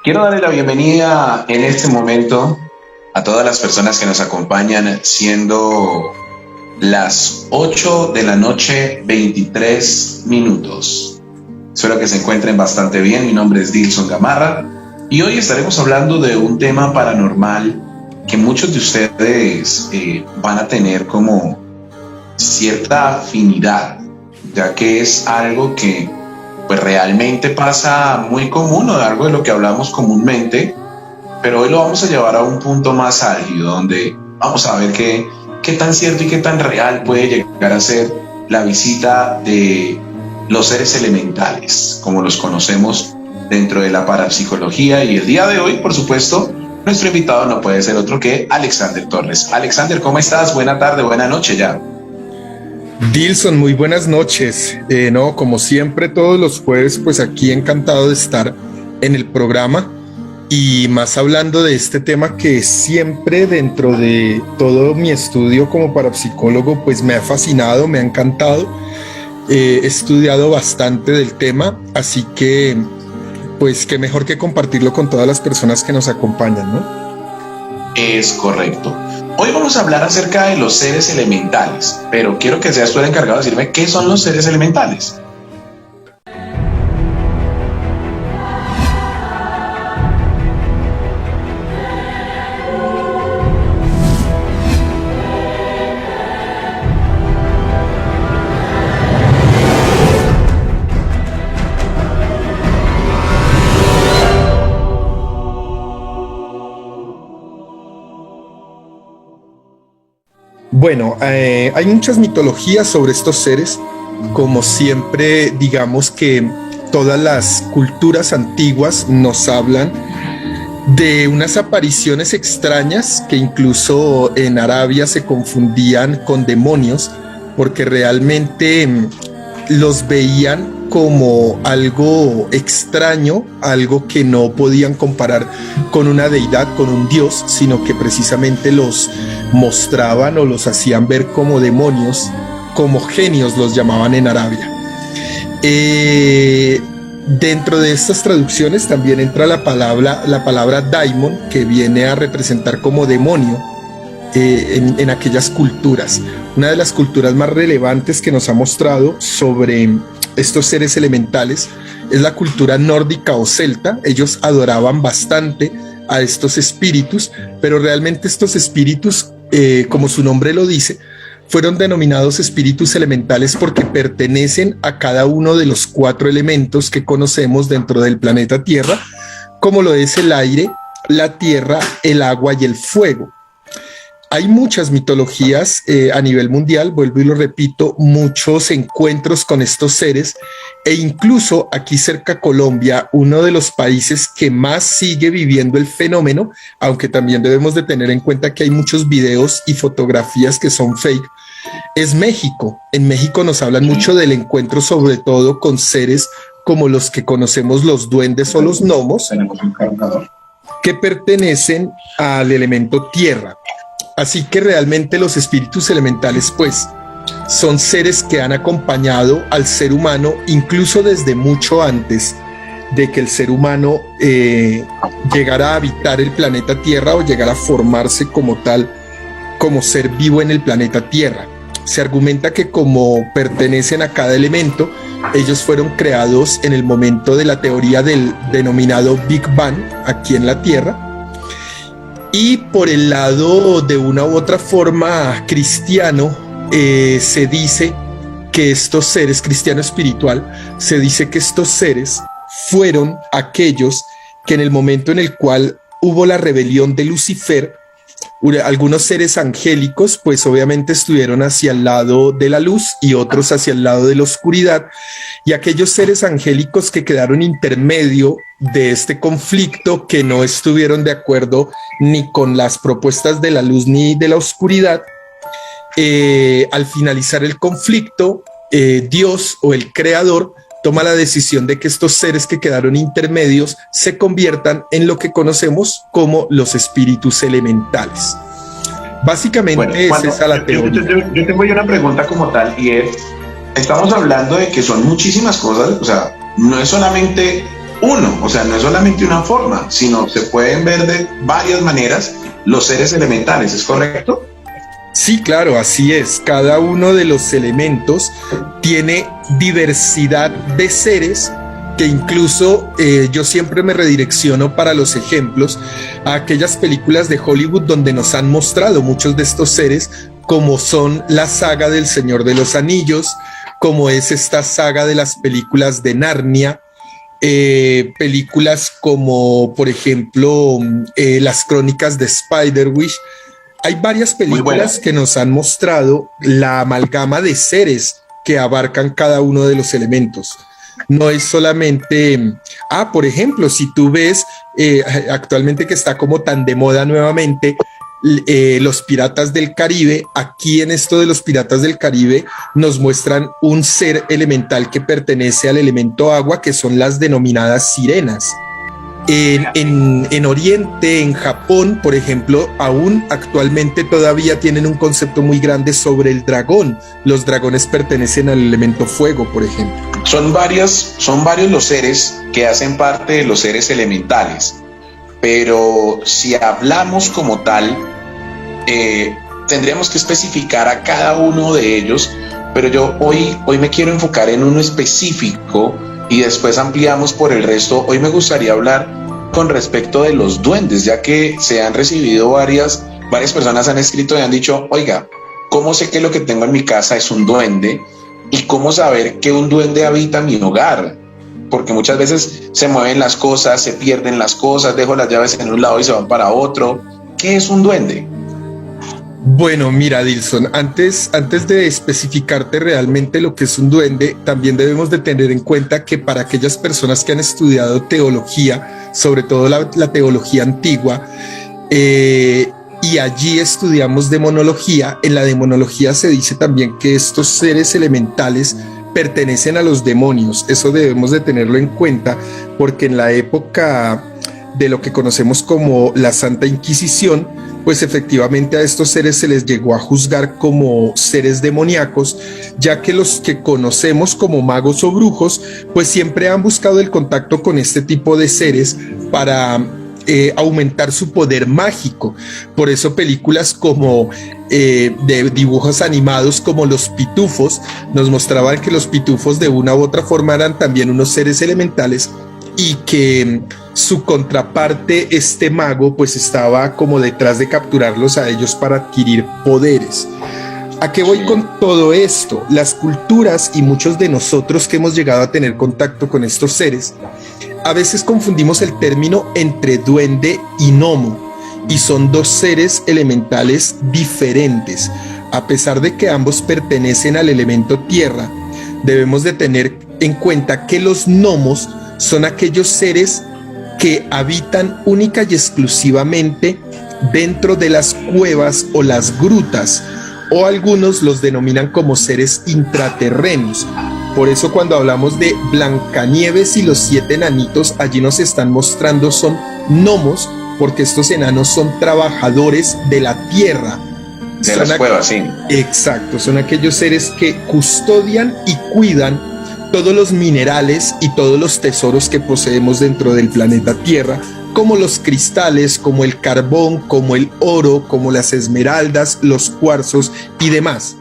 Quiero darle la bienvenida en este momento a todas las personas que nos acompañan, siendo las 8 de la noche, 23 minutos. Espero que se encuentren bastante bien. Mi nombre es Dilson Gamarra y hoy estaremos hablando de un tema paranormal que muchos de ustedes van a tener como cierta afinidad, ya que es algo que pues realmente pasa muy común, o algo de lo que hablamos comúnmente, pero hoy lo vamos a llevar a un punto más álgido, donde vamos a ver qué tan cierto y qué tan real puede llegar a ser la visita de los seres elementales, como los conocemos dentro de la parapsicología. Y el día de hoy, por supuesto, nuestro invitado no puede ser otro que Alexander Torres. Alexander, ¿cómo estás? Buena tarde, buena noche ya. Dilson, muy buenas noches. Como siempre, todos los jueves, pues aquí encantado de estar en el programa y más hablando de este tema que siempre dentro de todo mi estudio como parapsicólogo, pues me ha fascinado, me ha encantado. He estudiado bastante del tema, así que, pues qué mejor que compartirlo con todas las personas que nos acompañan, ¿no? Es correcto. Hoy vamos a hablar acerca de los seres elementales, pero quiero que seas tú el encargado de decirme qué son los seres elementales. Bueno, hay muchas mitologías sobre estos seres. Como siempre, digamos que todas las culturas antiguas nos hablan de unas apariciones extrañas que incluso en Arabia se confundían con demonios, porque realmente los veían como algo extraño, algo que no podían comparar con una deidad, con un dios, sino que precisamente los mostraban o los hacían ver como demonios, como genios los llamaban en Arabia. Dentro de estas traducciones también entra la palabra daimon, que viene a representar como demonio en aquellas culturas. Una de las culturas más relevantes que nos ha mostrado sobre estos seres elementales es la cultura nórdica o celta. Ellos adoraban bastante a estos espíritus, pero realmente estos espíritus, como su nombre lo dice, fueron denominados espíritus elementales porque pertenecen a cada uno de los 4 elementos que conocemos dentro del planeta Tierra, como lo es el aire, la tierra, el agua y el fuego. Hay muchas mitologías a nivel mundial, vuelvo y lo repito, muchos encuentros con estos seres, e incluso aquí cerca a Colombia, uno de los países que más sigue viviendo el fenómeno, aunque también debemos de tener en cuenta que hay muchos videos y fotografías que son fake, es México. En México nos hablan mucho del encuentro, sobre todo con seres como los que conocemos, los duendes o los gnomos, que pertenecen al elemento tierra. Así que realmente los espíritus elementales, pues, son seres que han acompañado al ser humano incluso desde mucho antes de que el ser humano llegara a habitar el planeta Tierra o llegara a formarse como tal, como ser vivo en el planeta Tierra. Se argumenta que como pertenecen a cada elemento, ellos fueron creados en el momento de la teoría del denominado Big Bang aquí en la Tierra. Y por el lado de una u otra forma cristiano, se dice que estos seres, cristiano espiritual, se dice que estos seres fueron aquellos que en el momento en el cual hubo la rebelión de Lucifer, algunos seres angélicos pues obviamente estuvieron hacia el lado de la luz y otros hacia el lado de la oscuridad, y aquellos seres angélicos que quedaron intermedio de este conflicto, que no estuvieron de acuerdo ni con las propuestas de la luz ni de la oscuridad, al finalizar el conflicto, Dios o el creador toma la decisión de que estos seres que quedaron intermedios se conviertan en lo que conocemos como los espíritus elementales. Básicamente bueno, es esa la teoría. Yo tengo una pregunta como tal, y es, estamos hablando de que son muchísimas cosas, o sea, no es solamente uno, o sea, no es solamente una forma, sino se pueden ver de varias maneras los seres elementales, ¿es correcto? Sí, claro, así es. Cada uno de los elementos tiene diversidad de seres que incluso yo siempre me redirecciono para los ejemplos a aquellas películas de Hollywood donde nos han mostrado muchos de estos seres, como son la saga del Señor de los Anillos, como es esta saga de las películas de Narnia, películas como por ejemplo las crónicas de Spider-Wish. Hay varias películas que nos han mostrado la amalgama de seres que abarcan cada uno de los elementos. No es solamente, por ejemplo, si tú ves actualmente que está como tan de moda nuevamente, los piratas del Caribe, aquí en esto de los piratas del Caribe nos muestran un ser elemental que pertenece al elemento agua, que son las denominadas sirenas. En Oriente, en Japón, por ejemplo, aún actualmente todavía tienen un concepto muy grande sobre el dragón. Los dragones pertenecen al elemento fuego, por ejemplo. Son varios los seres que hacen parte de los seres elementales, pero si hablamos como tal, tendríamos que especificar a cada uno de ellos, pero yo hoy me quiero enfocar en uno específico y después ampliamos por el resto. Hoy me gustaría hablar con respecto de los duendes, ya que se han recibido varias personas han escrito y han dicho, oiga, ¿cómo sé que lo que tengo en mi casa es un duende? ¿Y cómo saber que un duende habita mi hogar? Porque muchas veces se mueven las cosas, se pierden las cosas, dejo las llaves en un lado y se van para otro. ¿Qué es un duende? Bueno, mira, Dilson, antes de especificarte realmente lo que es un duende, también debemos de tener en cuenta que para aquellas personas que han estudiado teología, sobre todo la teología antigua, y allí estudiamos demonología, en la demonología se dice también que estos seres elementales pertenecen a los demonios. Eso debemos de tenerlo en cuenta, porque en la época de lo que conocemos como la Santa Inquisición, pues efectivamente a estos seres se les llegó a juzgar como seres demoníacos, ya que los que conocemos como magos o brujos, pues siempre han buscado el contacto con este tipo de seres para aumentar su poder mágico. Por eso películas como de dibujos animados como Los Pitufos nos mostraban que los pitufos de una u otra forma eran también unos seres elementales y que su contraparte, este mago, pues estaba como detrás de capturarlos a ellos para adquirir poderes. ¿A qué voy con todo esto? Las culturas y muchos de nosotros que hemos llegado a tener contacto con estos seres, a veces confundimos el término entre duende y gnomo, y son dos seres elementales diferentes. A pesar de que ambos pertenecen al elemento tierra, debemos de tener en cuenta que los gnomos son aquellos seres que habitan única y exclusivamente dentro de las cuevas o las grutas, o algunos los denominan como seres intraterrenos. Por eso cuando hablamos de Blancanieves y los 7 enanitos, allí nos están mostrando son gnomos, porque estos enanos son trabajadores de la tierra. De las cuevas, sí. Exacto, son aquellos seres que custodian y cuidan todos los minerales y todos los tesoros que poseemos dentro del planeta Tierra, como los cristales, como el carbón, como el oro, como las esmeraldas, los cuarzos y demás.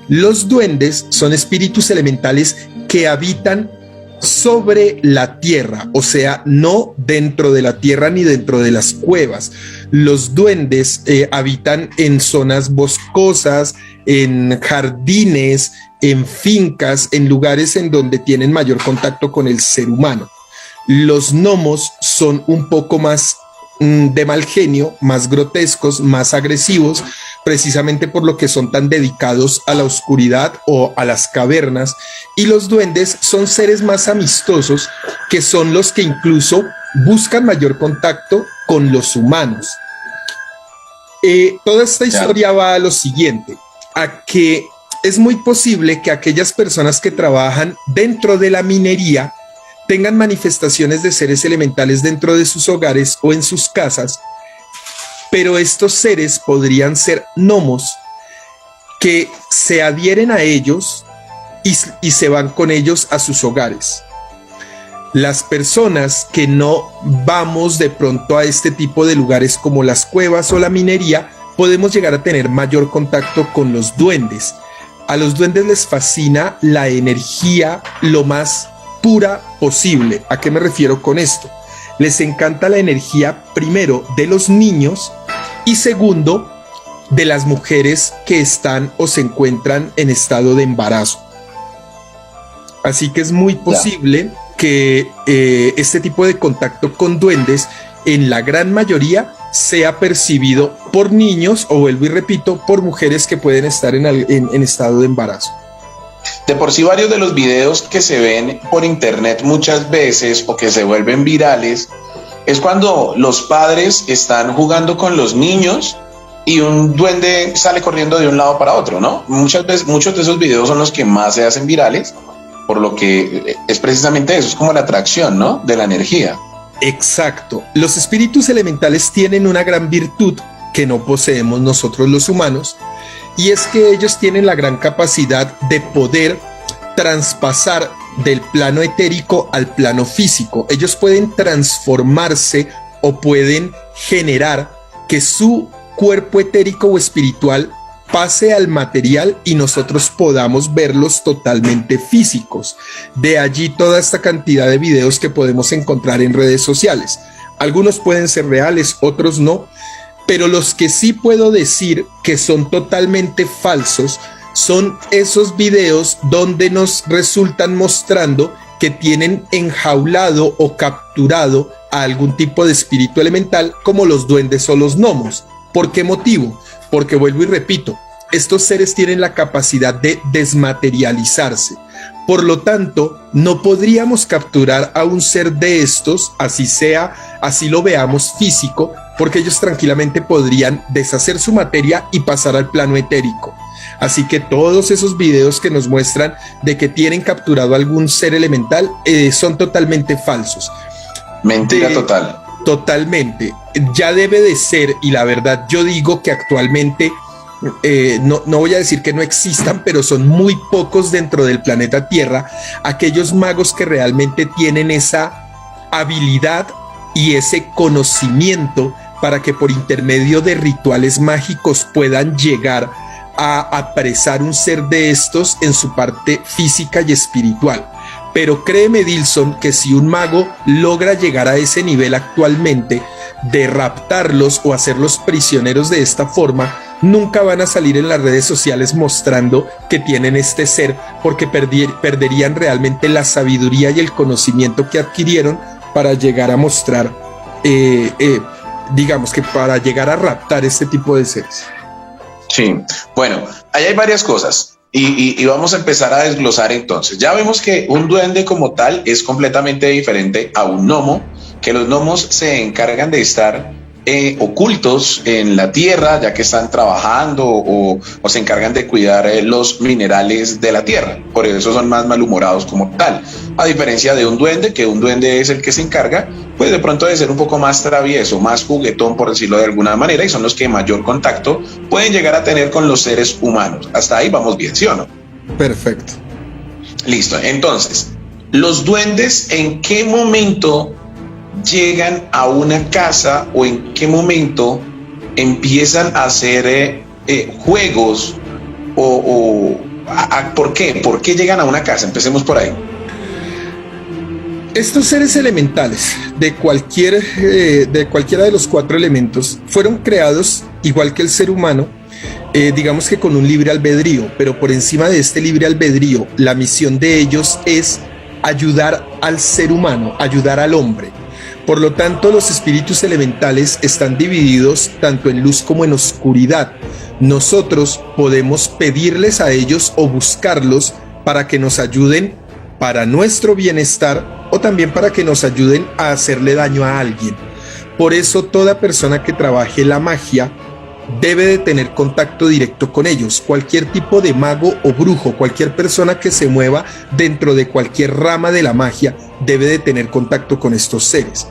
Los duendes son espíritus elementales que habitan sobre la tierra, o sea, no dentro de la tierra ni dentro de las cuevas. Los duendes habitan en zonas boscosas, en jardines, en fincas, en lugares en donde tienen mayor contacto con el ser humano. Los gnomos son un poco más de mal genio, más grotescos, más agresivos, precisamente por lo que son tan dedicados a la oscuridad o a las cavernas, y los duendes son seres más amistosos, que son los que incluso buscan mayor contacto con los humanos. Toda esta historia va a lo siguiente, a que es muy posible que aquellas personas que trabajan dentro de la minería tengan manifestaciones de seres elementales dentro de sus hogares o en sus casas, pero estos seres podrían ser gnomos que se adhieren a ellos y se van con ellos a sus hogares. Las personas que no vamos de pronto a este tipo de lugares como las cuevas o la minería, podemos llegar a tener mayor contacto con los duendes. A los duendes les fascina la energía lo más pura posible. ¿A qué me refiero con esto? Les encanta la energía, primero, de los niños y segundo, de las mujeres que están o se encuentran en estado de embarazo. Así que es muy posible que este tipo de contacto con duendes, en la gran mayoría, sea percibido por niños o, vuelvo y repito, por mujeres que pueden estar en estado de embarazo. De por sí, varios de los videos que se ven por internet muchas veces o que se vuelven virales es cuando los padres están jugando con los niños y un duende sale corriendo de un lado para otro, ¿no? Muchas veces, muchos de esos videos son los que más se hacen virales, por lo que es precisamente eso, es como la atracción, ¿no? De la energía. Exacto. Los espíritus elementales tienen una gran virtud que no poseemos nosotros los humanos, y es que ellos tienen la gran capacidad de poder traspasar del plano etérico al plano físico. Ellos pueden transformarse o pueden generar que su cuerpo etérico o espiritual pase al material y nosotros podamos verlos totalmente físicos. De allí toda esta cantidad de videos que podemos encontrar en redes sociales. Algunos pueden ser reales, otros no, pero los que sí puedo decir que son totalmente falsos son esos videos donde nos resultan mostrando que tienen enjaulado o capturado a algún tipo de espíritu elemental, como los duendes o los gnomos. ¿Por qué motivo? Porque, vuelvo y repito, estos seres tienen la capacidad de desmaterializarse. Por lo tanto, no podríamos capturar a un ser de estos, así lo veamos físico, porque ellos tranquilamente podrían deshacer su materia y pasar al plano etérico. Así que todos esos videos que nos muestran de que tienen capturado a algún ser elemental son totalmente falsos. Mentira total. Totalmente. Ya debe de ser, y la verdad yo digo que actualmente, no voy a decir que no existan, pero son muy pocos dentro del planeta Tierra, aquellos magos que realmente tienen esa habilidad y ese conocimiento para que por intermedio de rituales mágicos puedan llegar a apresar un ser de estos en su parte física y espiritual. Pero créeme, Dilson, que si un mago logra llegar a ese nivel actualmente de raptarlos o hacerlos prisioneros de esta forma, nunca van a salir en las redes sociales mostrando que tienen este ser, porque perderían realmente la sabiduría y el conocimiento que adquirieron para llegar a mostrar, digamos que para llegar a raptar este tipo de seres. Sí, bueno, ahí hay varias cosas y vamos a empezar a desglosar entonces. Ya vemos que un duende como tal es completamente diferente a un gnomo, que los gnomos se encargan de estar ocultos en la tierra, ya que están trabajando o se encargan de cuidar los minerales de la tierra. Por eso son más malhumorados como tal. A diferencia de un duende, que un duende es el que se encarga, pues de pronto de ser un poco más travieso, más juguetón, por decirlo de alguna manera, y son los que mayor contacto pueden llegar a tener con los seres humanos. Hasta ahí vamos bien, ¿sí o no? Perfecto. Listo. Entonces, los duendes, ¿en qué momento llegan a una casa o en qué momento empiezan a hacer juegos ¿por qué? ¿Por qué llegan a una casa? Empecemos por ahí. Estos seres elementales de cualquiera de los 4 elementos fueron creados igual que el ser humano, digamos que con un libre albedrío, pero por encima de este libre albedrío, la misión de ellos es ayudar al ser humano, ayudar al hombre. Por lo tanto, los espíritus elementales están divididos tanto en luz como en oscuridad. Nosotros podemos pedirles a ellos o buscarlos para que nos ayuden para nuestro bienestar o también para que nos ayuden a hacerle daño a alguien. Por eso toda persona que trabaje la magia debe de tener contacto directo con ellos. Cualquier tipo de mago o brujo, cualquier persona que se mueva dentro de cualquier rama de la magia debe de tener contacto con estos seres.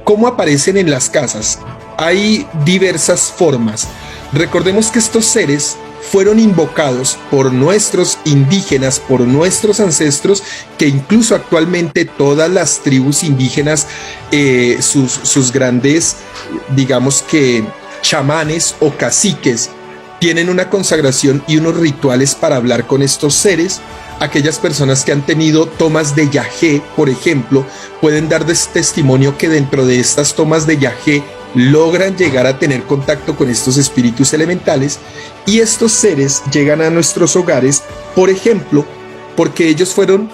¿Cómo aparecen en las casas? Hay diversas formas. Recordemos que estos seres fueron invocados por nuestros indígenas, por nuestros ancestros, que incluso actualmente todas las tribus indígenas, sus grandes, digamos que chamanes o caciques, tienen una consagración y unos rituales para hablar con estos seres. Aquellas personas que han tenido tomas de yagé, por ejemplo, pueden dar testimonio que dentro de estas tomas de yagé logran llegar a tener contacto con estos espíritus elementales, y estos seres llegan a nuestros hogares, por ejemplo, porque ellos fueron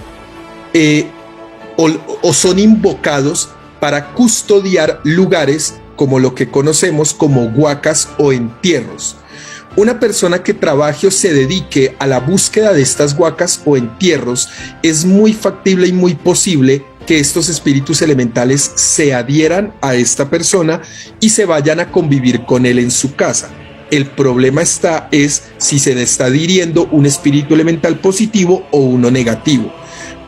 o son invocados para custodiar lugares como lo que conocemos como huacas o entierros. Una persona que trabaje o se dedique a la búsqueda de estas huacas o entierros, es muy factible y muy posible que estos espíritus elementales se adhieran a esta persona y se vayan a convivir con él en su casa. El problema es si se le está adhiriendo un espíritu elemental positivo o uno negativo.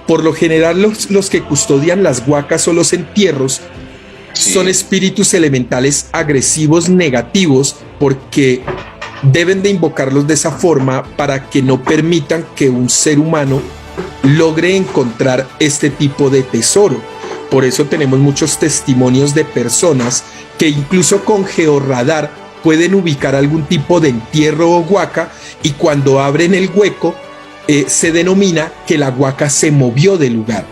Por lo general, los que custodian las huacas o los entierros son espíritus elementales agresivos, negativos, porque deben de invocarlos de esa forma para que no permitan que un ser humano logre encontrar este tipo de tesoro. Por eso tenemos muchos testimonios de personas que incluso con georradar pueden ubicar algún tipo de entierro o huaca, y cuando abren el hueco se denomina que la huaca se movió del lugar.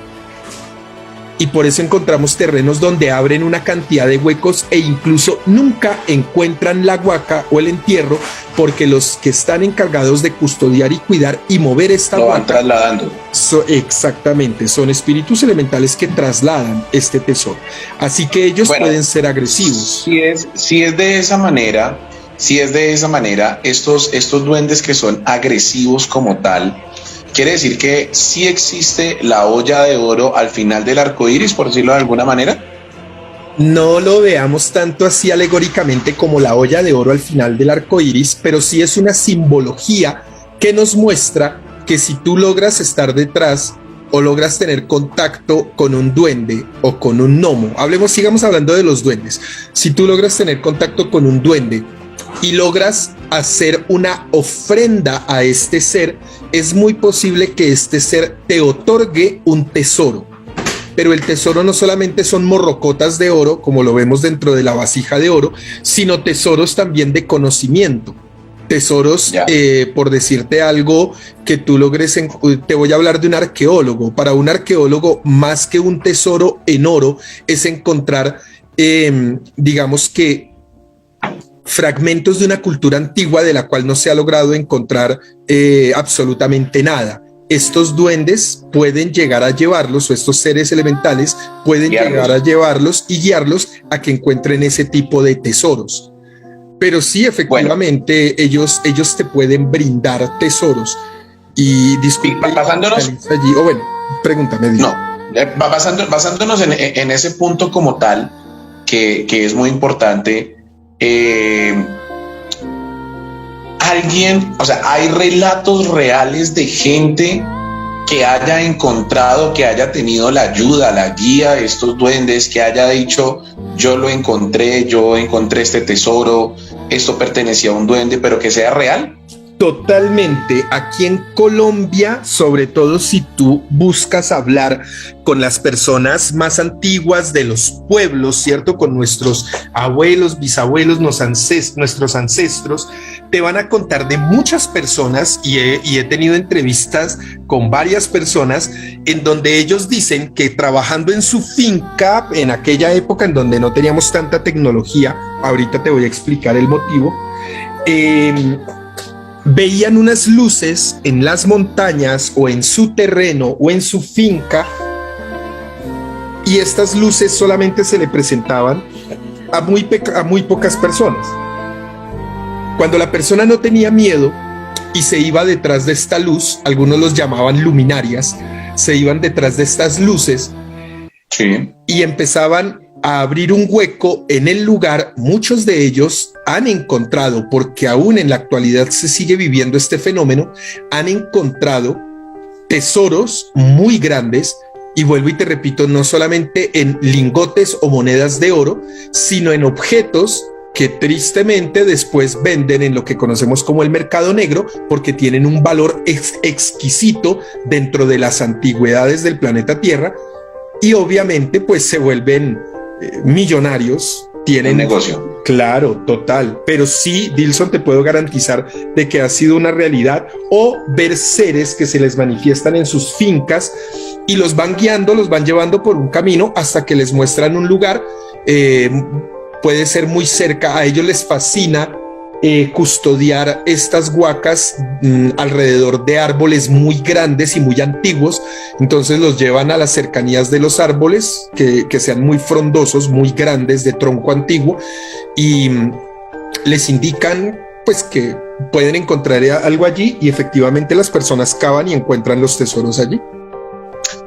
Y por eso encontramos terrenos donde abren una cantidad de huecos e incluso nunca encuentran la huaca o el entierro, porque los que están encargados de custodiar y cuidar y mover esta lo huaca van trasladando. Exactamente, son espíritus elementales que trasladan este tesoro. Así que ellos pueden ser agresivos. Si es de esa manera, estos duendes que son agresivos como tal, quiere decir que sí existe la olla de oro al final del arco iris, por decirlo de alguna manera. No lo veamos tanto así alegóricamente como la olla de oro al final del arco iris, pero sí es una simbología que nos muestra que si tú logras estar detrás o logras tener contacto con un duende o con un gnomo, sigamos hablando de los duendes. Si tú logras tener contacto con un duende y logras hacer una ofrenda a este ser, es muy posible que este ser te otorgue un tesoro. Pero el tesoro no solamente son morrocotas de oro, como lo vemos dentro de la vasija de oro, sino tesoros también de conocimiento. Tesoros, por decirte algo, que tú logres, te voy a hablar de un arqueólogo. Para un arqueólogo, más que un tesoro en oro, es encontrar, digamos que, fragmentos de una cultura antigua de la cual no se ha logrado encontrar absolutamente nada. Estos duendes pueden llegar a llevarlos, o estos seres elementales pueden llegar a llevarlos y guiarlos a que encuentren ese tipo de tesoros. Pero sí, efectivamente, ellos te pueden brindar tesoros. Y disculpa, basándonos allí, pregúntame. No, basándonos en ese punto como tal, que es muy importante. Hay relatos reales de gente que haya encontrado, que haya tenido la ayuda, la guía de estos duendes, que haya dicho: yo encontré este tesoro, esto pertenecía a un duende, pero que sea real. Totalmente. Aquí en Colombia, sobre todo si tú buscas hablar con las personas más antiguas de los pueblos, ¿cierto? Con nuestros abuelos, bisabuelos, nuestros ancestros, te van a contar de muchas personas, y he tenido entrevistas con varias personas en donde ellos dicen que trabajando en su finca, en aquella época en donde no teníamos tanta tecnología, ahorita te voy a explicar el motivo, veían unas luces en las montañas o en su terreno o en su finca, y estas luces solamente se le presentaban a muy pocas personas. Cuando la persona no tenía miedo y se iba detrás de esta luz, algunos los llamaban luminarias, se iban detrás de estas luces, y empezaban a abrir un hueco en el lugar. Muchos de ellos han encontrado, porque aún en la actualidad se sigue viviendo este fenómeno, han encontrado tesoros muy grandes, y vuelvo y te repito, no solamente en lingotes o monedas de oro, sino en objetos que tristemente después venden en lo que conocemos como el mercado negro porque tienen un valor exquisito dentro de las antigüedades del planeta Tierra y obviamente pues se vuelven millonarios. Tienen un negocio. Claro, total. Pero sí, Dilson, te puedo garantizar de que ha sido una realidad o ver seres que se les manifiestan en sus fincas y los van guiando, los van llevando por un camino hasta que les muestran un lugar. Puede ser muy cerca, a ellos les fascina custodiar estas huacas alrededor de árboles muy grandes y muy antiguos, entonces los llevan a las cercanías de los árboles que sean muy frondosos, muy grandes, de tronco antiguo, y les indican pues que pueden encontrar algo allí y efectivamente las personas cavan y encuentran los tesoros allí.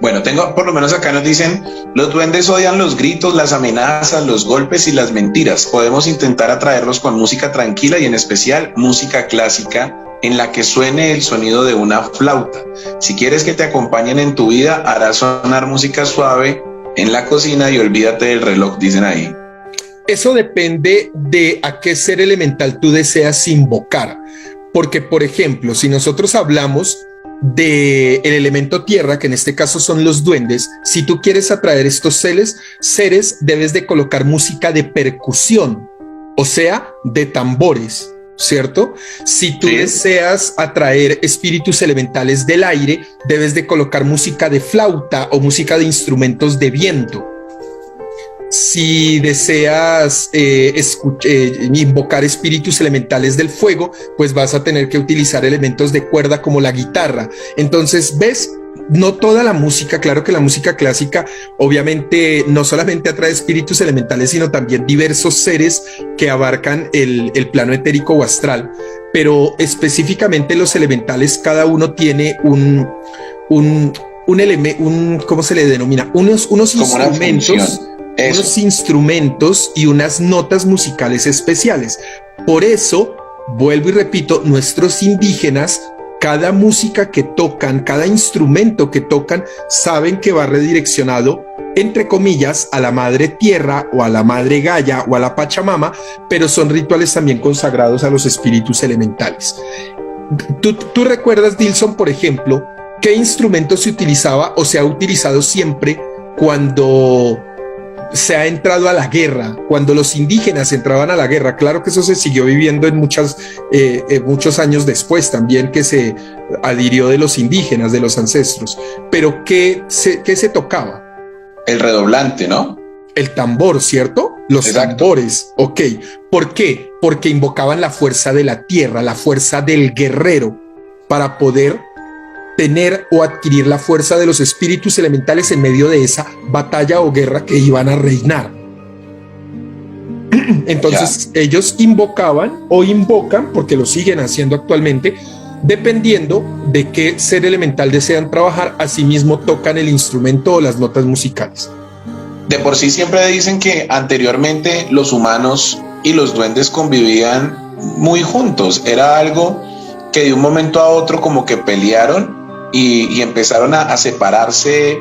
Bueno, por lo menos acá nos dicen, los duendes odian los gritos, las amenazas, los golpes y las mentiras. Podemos intentar atraerlos con música tranquila y en especial música clásica en la que suene el sonido de una flauta. Si quieres que te acompañen en tu vida, harás sonar música suave en la cocina y olvídate del reloj, dicen ahí. Eso depende de a qué ser elemental tú deseas invocar. Porque, por ejemplo, si nosotros hablamos del elemento tierra, que en este caso son los duendes, si tú quieres atraer estos seres, debes de colocar música de percusión, o sea, de tambores, ¿cierto? Si tú deseas atraer espíritus elementales del aire, debes de colocar música de flauta o música de instrumentos de viento. Si deseas invocar espíritus elementales del fuego, pues vas a tener que utilizar elementos de cuerda como la guitarra. Entonces, ¿ves? No toda la música, claro que la música clásica obviamente no solamente atrae espíritus elementales, sino también diversos seres que abarcan el plano etérico o astral, pero específicamente los elementales, cada uno tiene ¿cómo se le denomina? Unos instrumentos. Unos instrumentos y unas notas musicales especiales. Por eso, vuelvo y repito, nuestros indígenas, cada música que tocan, cada instrumento que tocan, saben que va redireccionado, entre comillas, a la madre tierra o a la madre Gaia o a la Pachamama, pero son rituales también consagrados a los espíritus elementales. ¿Tú recuerdas, Dilson, por ejemplo, qué instrumento se utilizaba o se ha utilizado siempre cuando se ha entrado a la guerra, cuando los indígenas entraban a la guerra? Claro que eso se siguió viviendo en muchos años después también, que se adhirió de los indígenas, de los ancestros. Pero ¿qué se tocaba? El redoblante, ¿no? El tambor, ¿cierto? Los tambores, ok. ¿Por qué? Porque invocaban la fuerza de la tierra, la fuerza del guerrero, para poder tener o adquirir la fuerza de los espíritus elementales en medio de esa batalla o guerra que iban a reinar. Entonces ellos invocaban o invocan, porque lo siguen haciendo actualmente, dependiendo de qué ser elemental desean trabajar, asimismo tocan el instrumento o las notas musicales. De por sí siempre dicen que anteriormente los humanos y los duendes convivían muy juntos. Era algo que de un momento a otro como que pelearon y empezaron a separarse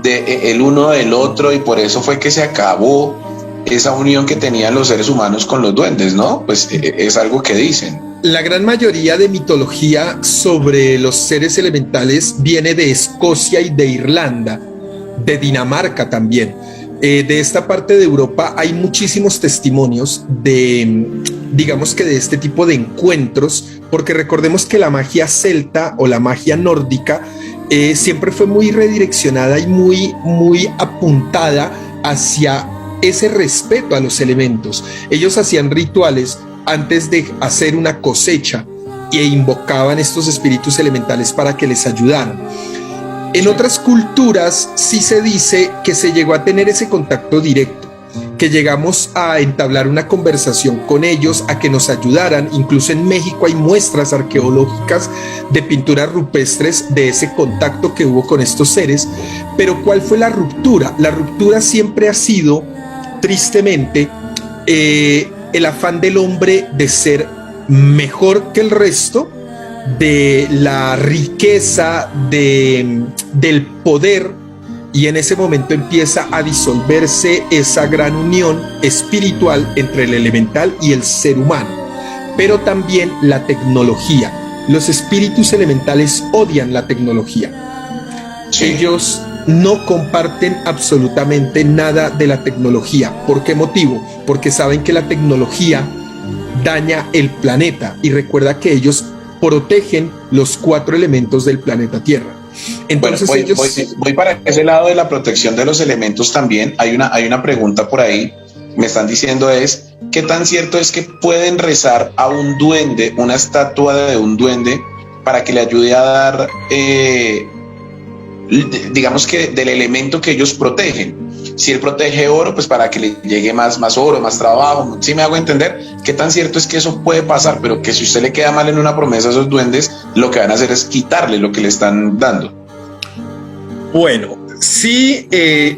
el uno del otro, y por eso fue que se acabó esa unión que tenían los seres humanos con los duendes, ¿no? Pues es algo que dicen. La gran mayoría de mitología sobre los seres elementales viene de Escocia y de Irlanda, de Dinamarca también. De esta parte de Europa hay muchísimos testimonios digamos que de este tipo de encuentros, porque recordemos que la magia celta o la magia nórdica siempre fue muy redireccionada y muy apuntada hacia ese respeto a los elementos. Ellos hacían rituales antes de hacer una cosecha e invocaban estos espíritus elementales para que les ayudaran. En otras culturas sí se dice que se llegó a tener ese contacto directo, que llegamos a entablar una conversación con ellos, a que nos ayudaran. Incluso en México hay muestras arqueológicas de pinturas rupestres de ese contacto que hubo con estos seres. Pero ¿cuál fue la ruptura? La ruptura siempre ha sido, tristemente, el afán del hombre de ser mejor que el resto, de la riqueza, del poder y en ese momento empieza a disolverse esa gran unión espiritual entre el elemental y el ser humano, pero también la tecnología. Los espíritus elementales odian la tecnología. Sí. Ellos no comparten absolutamente nada de la tecnología. ¿Por qué motivo? Porque saben que la tecnología daña el planeta, y recuerda que ellos protegen los 4 elementos del planeta Tierra. Entonces bueno, voy para ese lado de la protección de los elementos también. Hay una pregunta por ahí. Me están diciendo ¿qué tan cierto es que pueden rezar a un duende, una estatua de un duende, para que le ayude a dar, digamos que del elemento que ellos protegen? Si él protege oro, pues para que le llegue más oro, más trabajo. ¿Sí me hago entender? ¿Qué tan cierto es que eso puede pasar? Pero que si usted le queda mal en una promesa a esos duendes, lo que van a hacer es quitarle lo que le están dando. Bueno, sí,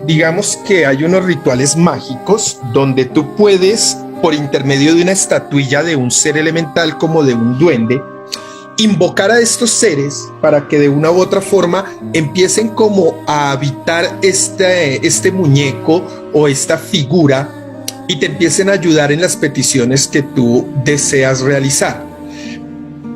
digamos que hay unos rituales mágicos donde tú puedes, por intermedio de una estatuilla de un ser elemental como de un duende, invocar a estos seres para que de una u otra forma empiecen como a habitar este muñeco o esta figura y te empiecen a ayudar en las peticiones que tú deseas realizar.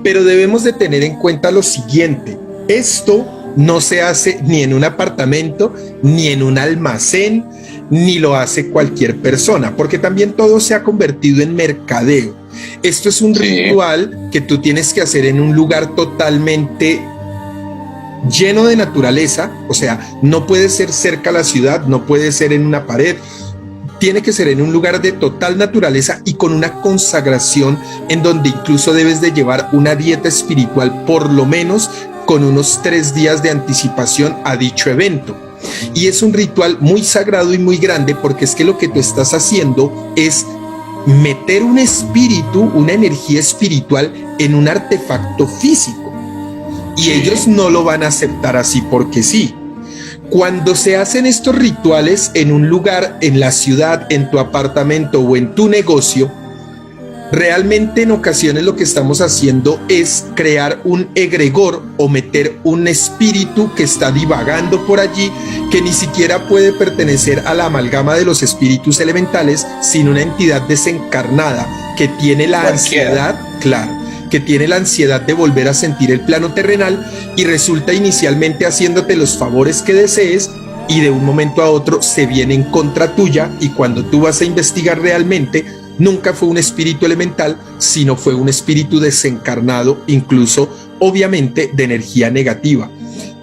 Pero debemos de tener en cuenta lo siguiente: esto no se hace ni en un apartamento, ni en un almacén, ni lo hace cualquier persona, porque también todo se ha convertido en mercadeo. Esto es un ritual que tú tienes que hacer en un lugar totalmente lleno de naturaleza, o sea, no puede ser cerca a la ciudad, no puede ser en una pared, tiene que ser en un lugar de total naturaleza y con una consagración en donde incluso debes de llevar una dieta espiritual, por lo menos con unos 3 días de anticipación a dicho evento. Y es un ritual muy sagrado y muy grande, porque es que lo que tú estás haciendo es meter un espíritu, una energía espiritual en un artefacto físico, y ellos no lo van a aceptar así porque sí. Cuando se hacen estos rituales en un lugar, en la ciudad, en tu apartamento o en tu negocio, realmente en ocasiones lo que estamos haciendo es crear un egregor o meter un espíritu que está divagando por allí, que ni siquiera puede pertenecer a la amalgama de los espíritus elementales, sino una entidad desencarnada que tiene la ansiedad, claro, que tiene la ansiedad de volver a sentir el plano terrenal, y resulta inicialmente haciéndote los favores que desees, y de un momento a otro se viene en contra tuya, y cuando tú vas a investigar realmente, nunca fue un espíritu elemental, sino fue un espíritu desencarnado, incluso obviamente de energía negativa.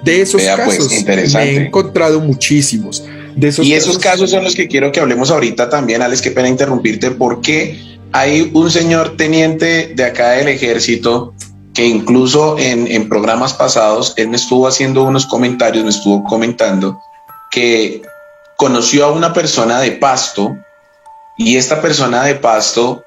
De esos casos me he encontrado muchísimos. Esos casos son los que quiero que hablemos ahorita también. Alex, qué pena interrumpirte, porque hay un señor teniente de acá del ejército que incluso en programas pasados él me estuvo haciendo unos comentarios, me estuvo comentando que conoció a una persona de Pasto, y esta persona de Pasto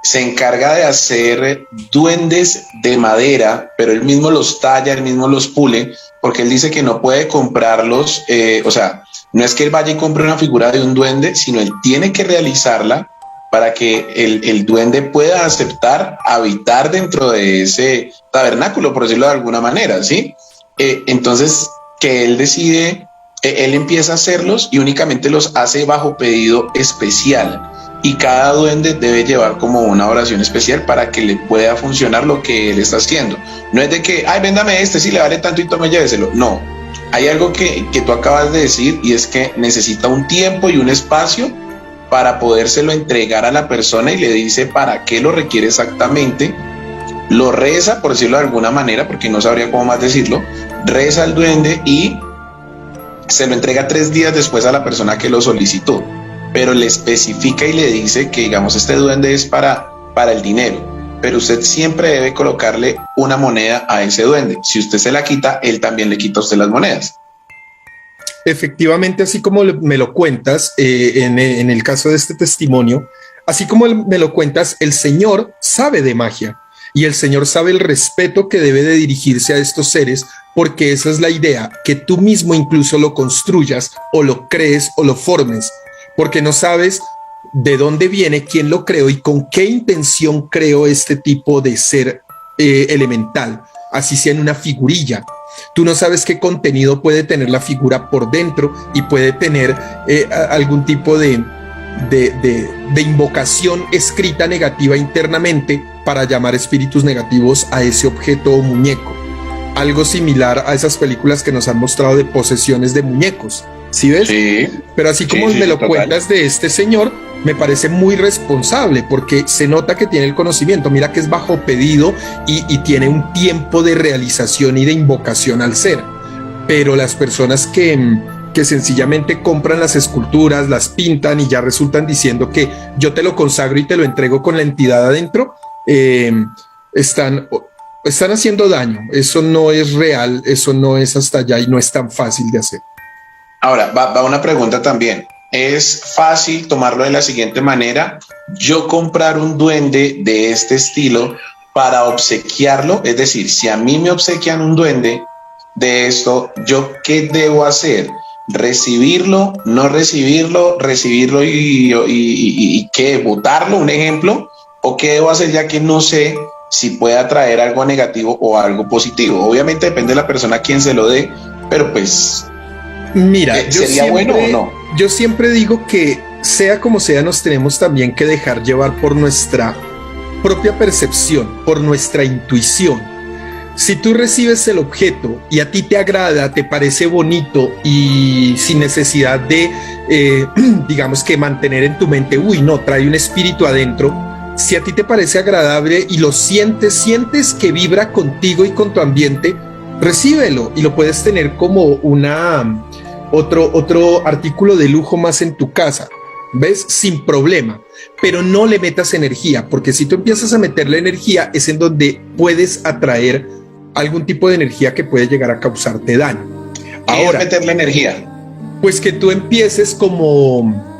se encarga de hacer duendes de madera, pero él mismo los talla, él mismo los pule, porque él dice que no puede comprarlos, o sea, no es que él vaya y compre una figura de un duende, sino él tiene que realizarla para que el duende pueda aceptar habitar dentro de ese tabernáculo, por decirlo de alguna manera, ¿sí? Entonces, que él decide, él empieza a hacerlos y únicamente los hace bajo pedido especial. Y cada duende debe llevar como una oración especial para que le pueda funcionar lo que él está haciendo. No es de que, ay, véndame si le vale tanto y tome, lléveselo. No, hay algo que tú acabas de decir, y es que necesita un tiempo y un espacio para podérselo entregar a la persona, y le dice para qué lo requiere exactamente. Lo reza, por decirlo de alguna manera, porque no sabría cómo más decirlo. Reza al duende y se lo entrega 3 días después a la persona que lo solicitó, pero le especifica y le dice que, digamos, este duende es para el dinero, pero usted siempre debe colocarle una moneda a ese duende. Si usted se la quita, él también le quita a usted las monedas. Efectivamente, así como me lo cuentas, en el caso de este testimonio, así como me lo cuentas, el Señor sabe de magia, y el Señor sabe el respeto que debe de dirigirse a estos seres, porque esa es la idea, que tú mismo incluso lo construyas o lo crees o lo formes, porque no sabes de dónde viene, quién lo creó y con qué intención creó este tipo de ser elemental, así sea en una figurilla. Tú no sabes qué contenido puede tener la figura por dentro y puede tener algún tipo de invocación escrita negativa internamente para llamar espíritus negativos a ese objeto o muñeco. Algo similar a esas películas que nos han mostrado de posesiones de muñecos. ¿Sí ves? Sí. Pero así como me lo cuentas de este señor, me parece muy responsable porque se nota que tiene el conocimiento. Mira que es bajo pedido y tiene un tiempo de realización y de invocación al ser. Pero las personas que sencillamente compran las esculturas, las pintan y ya resultan diciendo que yo te lo consagro y te lo entrego con la entidad adentro, están haciendo daño. Eso no es real, eso no es hasta allá y no es tan fácil de hacer. Ahora, va una pregunta también. Es fácil tomarlo de la siguiente manera: yo comprar un duende de este estilo para obsequiarlo, es decir, si a mí me obsequian un duende de esto, ¿yo qué debo hacer? ¿Recibirlo, no recibirlo, recibirlo y qué, botarlo, un ejemplo? ¿O qué debo hacer ya que no sé si puede atraer algo negativo o algo positivo? Obviamente depende de la persona a quien se lo dé, pero pues... Mira, ¿sería bueno o no? Yo siempre digo que sea como sea, nos tenemos también que dejar llevar por nuestra propia percepción, por nuestra intuición. Si tú recibes el objeto y a ti te agrada, te parece bonito y sin necesidad de, digamos que mantener en tu mente, uy, no, trae un espíritu adentro. Si a ti te parece agradable y lo sientes que vibra contigo y con tu ambiente, recíbelo y lo puedes tener como otro artículo de lujo más en tu casa, ¿ves? Sin problema, pero no le metas energía, porque si tú empiezas a meterle energía es en donde puedes atraer algún tipo de energía que puede llegar a causarte daño. Ahora, meterle energía. Pues que tú empieces como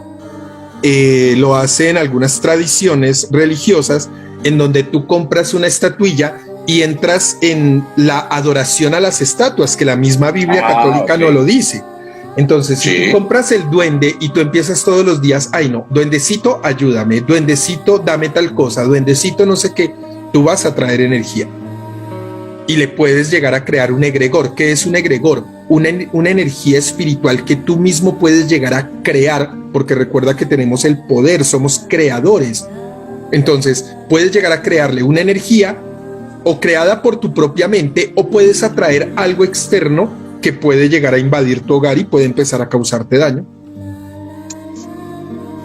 lo hacen algunas tradiciones religiosas, en donde tú compras una estatuilla y entras en la adoración a las estatuas, que la misma Biblia católica no lo dice. Entonces, si tú compras el duende y tú empiezas todos los días, ay no, duendecito, ayúdame, duendecito, dame tal cosa, duendecito, no sé qué, tú vas a traer energía. Y le puedes llegar a crear un egregor. ¿Qué es un egregor? Una energía espiritual que tú mismo puedes llegar a crear, porque recuerda que tenemos el poder, somos creadores. Entonces, puedes llegar a crearle una energía o creada por tu propia mente, o puedes atraer algo externo que puede llegar a invadir tu hogar y puede empezar a causarte daño.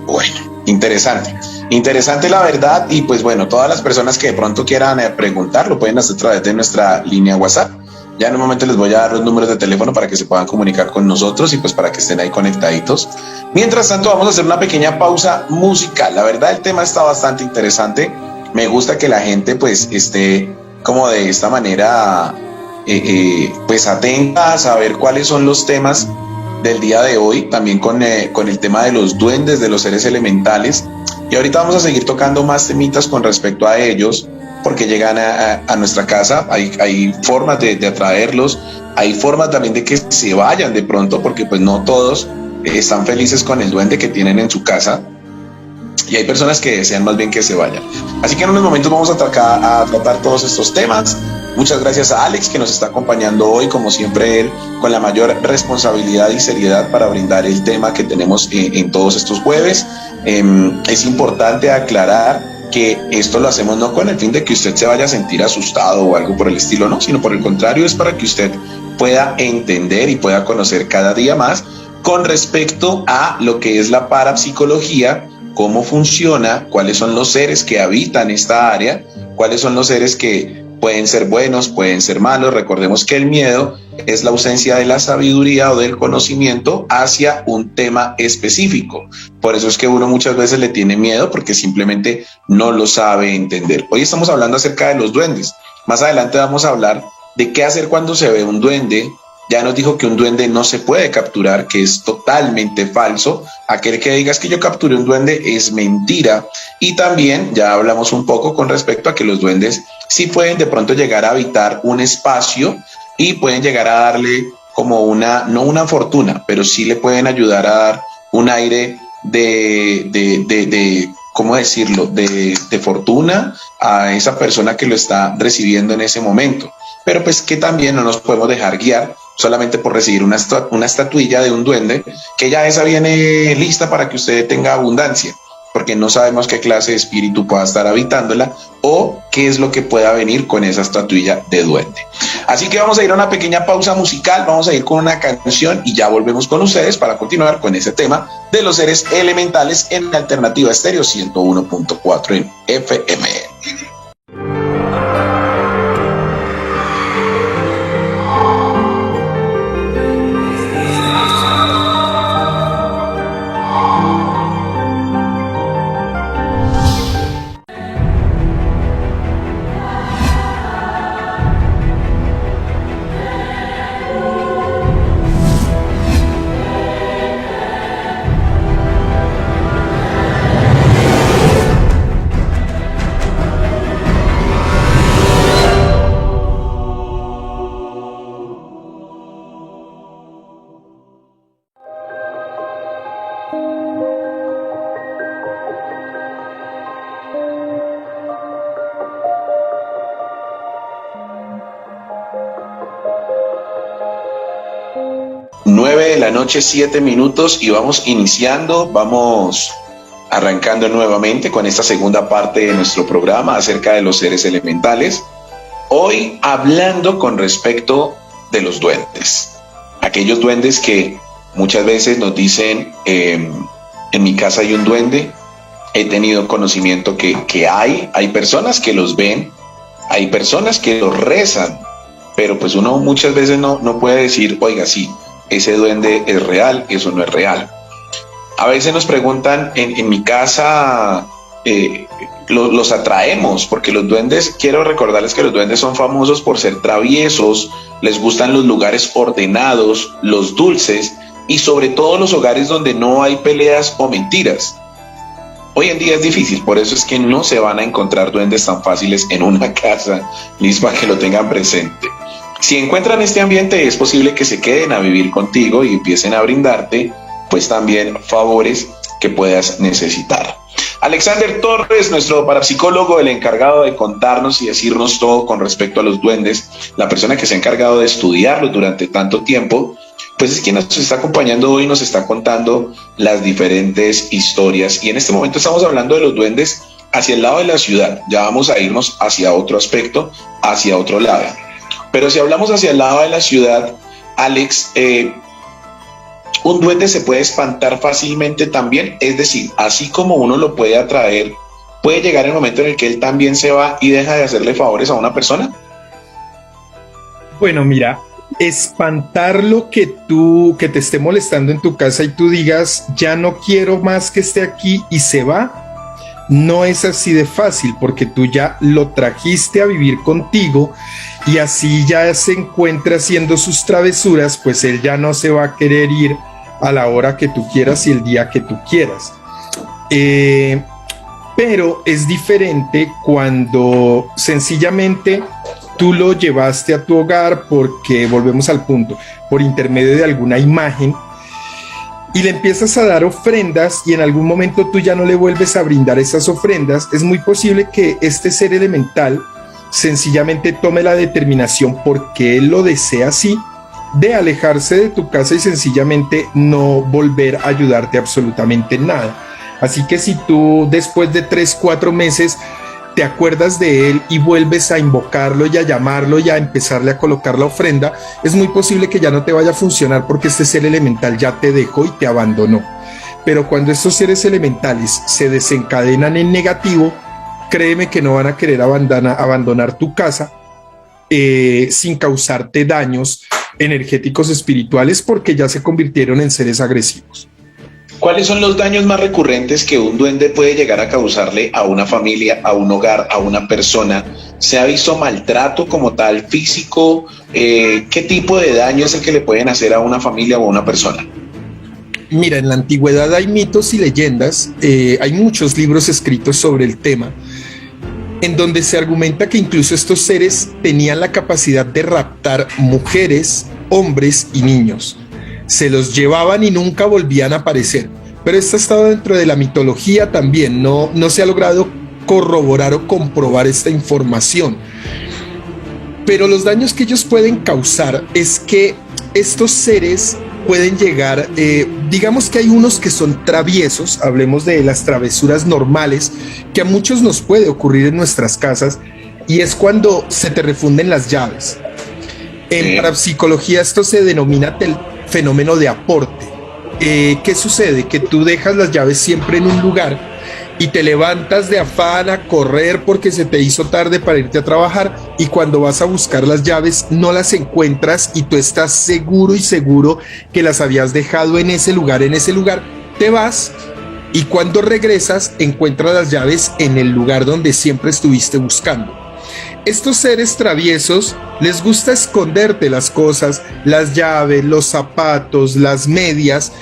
Bueno, interesante la verdad. Y pues bueno, todas las personas que de pronto quieran preguntar lo pueden hacer a través de nuestra línea WhatsApp. Ya en un momento les voy a dar los números de teléfono para que se puedan comunicar con nosotros y pues para que estén ahí conectaditos. Mientras tanto, vamos a hacer una pequeña pausa musical. La verdad, el tema está bastante interesante. Me gusta que la gente pues esté como de esta manera pues atenta a saber cuáles son los temas del día de hoy, también con el tema de los duendes, de los seres elementales. Y ahorita vamos a seguir tocando más temitas con respecto a ellos, porque llegan a nuestra casa. Hay formas de atraerlos, hay formas también de que se vayan de pronto, porque pues no todos están felices con el duende que tienen en su casa, y hay personas que desean más bien que se vayan. Así que en unos momentos vamos a tratar todos estos temas. Muchas gracias a Alex, que nos está acompañando hoy, como siempre él, con la mayor responsabilidad y seriedad para brindar el tema que tenemos en todos estos jueves. Es importante aclarar que esto lo hacemos no con el fin de que usted se vaya a sentir asustado o algo por el estilo, no, sino por el contrario, es para que usted pueda entender y pueda conocer cada día más con respecto a lo que es la parapsicología, cómo funciona, cuáles son los seres que habitan esta área, cuáles son los seres que pueden ser buenos, pueden ser malos. Recordemos que el miedo es la ausencia de la sabiduría o del conocimiento hacia un tema específico. Por eso es que uno muchas veces le tiene miedo, porque simplemente no lo sabe entender. Hoy estamos hablando acerca de los duendes. Más adelante vamos a hablar de qué hacer cuando se ve un duende. Ya nos dijo que un duende no se puede capturar, que es totalmente falso. Aquel que diga que yo capturé un duende es mentira. Y también ya hablamos un poco con respecto a que los duendes sí pueden de pronto llegar a habitar un espacio y pueden llegar a darle como no una fortuna, pero sí le pueden ayudar a dar un aire de ¿cómo decirlo?, de fortuna a esa persona que lo está recibiendo en ese momento. Pero pues que también no nos podemos dejar guiar solamente por recibir una estatuilla de un duende, que ya esa viene lista para que usted tenga abundancia, porque no sabemos qué clase de espíritu pueda estar habitándola o qué es lo que pueda venir con esa estatuilla de duende. Así que vamos a ir a una pequeña pausa musical, vamos a ir con una canción y ya volvemos con ustedes para continuar con ese tema de los seres elementales en Alternativa Estéreo 101.4 en FM. De la noche, 7 minutos, y vamos iniciando, vamos arrancando nuevamente con esta segunda parte de nuestro programa acerca de los seres elementales. Hoy hablando con respecto de los duendes, aquellos duendes que muchas veces nos dicen, en mi casa hay un duende, he tenido conocimiento que hay personas que los ven, hay personas que los rezan, pero pues uno muchas veces no puede decir, oiga, sí, ese duende es real, eso no es real. A veces nos preguntan, en mi casa los atraemos, porque los duendes, quiero recordarles que los duendes son famosos por ser traviesos, les gustan los lugares ordenados, los dulces, y sobre todo los hogares donde no hay peleas o mentiras. Hoy en día es difícil, por eso es que no se van a encontrar duendes tan fáciles en una casa, listo, para que lo tengan presente. Si encuentran este ambiente, es posible que se queden a vivir contigo y empiecen a brindarte, pues también favores que puedas necesitar. Alexander Torres, nuestro parapsicólogo, el encargado de contarnos y decirnos todo con respecto a los duendes, la persona que se ha encargado de estudiarlos durante tanto tiempo, pues es quien nos está acompañando hoy y nos está contando las diferentes historias. Y en este momento estamos hablando de los duendes hacia el lado de la ciudad. Ya vamos a irnos hacia otro aspecto, hacia otro lado. Pero si hablamos hacia el lado de la ciudad, Alex, un duende se puede espantar fácilmente también, es decir, así como uno lo puede atraer, puede llegar el momento en el que él también se va y deja de hacerle favores a una persona. Bueno, mira, espantar lo que te esté molestando en tu casa y tú digas, ya no quiero más que esté aquí y se va, no es así de fácil, porque tú ya lo trajiste a vivir contigo y así ya se encuentra haciendo sus travesuras, pues él ya no se va a querer ir a la hora que tú quieras y el día que tú quieras. Pero es diferente cuando sencillamente tú lo llevaste a tu hogar porque, volvemos al punto, por intermedio de alguna imagen, y le empiezas a dar ofrendas y en algún momento tú ya no le vuelves a brindar esas ofrendas. Es muy posible que este ser elemental sencillamente tome la determinación, porque él lo desea así, de alejarse de tu casa y sencillamente no volver a ayudarte absolutamente en nada. Así que si tú después de 3-4 meses te acuerdas de él y vuelves a invocarlo y a llamarlo y a empezarle a colocar la ofrenda, es muy posible que ya no te vaya a funcionar, porque este ser elemental ya te dejó y te abandonó. Pero cuando estos seres elementales se desencadenan en negativo, créeme que no van a querer abandonar tu casa sin causarte daños energéticos espirituales, porque ya se convirtieron en seres agresivos. ¿Cuáles son los daños más recurrentes que un duende puede llegar a causarle a una familia, a un hogar, a una persona? ¿Se ha visto maltrato como tal, físico? ¿Qué tipo de daño es el que le pueden hacer a una familia o a una persona? Mira, en la antigüedad hay mitos y leyendas, hay muchos libros escritos sobre el tema, en donde se argumenta que incluso estos seres tenían la capacidad de raptar mujeres, hombres y niños. Se los llevaban y nunca volvían a aparecer. pero esto ha estado dentro de la mitología también, no se ha logrado corroborar o comprobar esta información. Pero los daños que ellos pueden causar es que estos seres pueden llegar, digamos que hay unos que son traviesos, hablemos de las travesuras normales, que a muchos nos puede ocurrir en nuestras casas, y es cuando se te refunden las llaves. En parapsicología esto se denomina el fenómeno de aporte. ¿Qué sucede? Que tú dejas las llaves siempre en un lugar y te levantas de afán a correr porque se te hizo tarde para irte a trabajar, y cuando vas a buscar las llaves no las encuentras y tú estás seguro que las habías dejado en ese lugar, te vas y cuando regresas encuentras las llaves en el lugar donde siempre estuviste buscando. Estos seres traviesos les gusta esconderte las cosas, las llaves, los zapatos, las medias,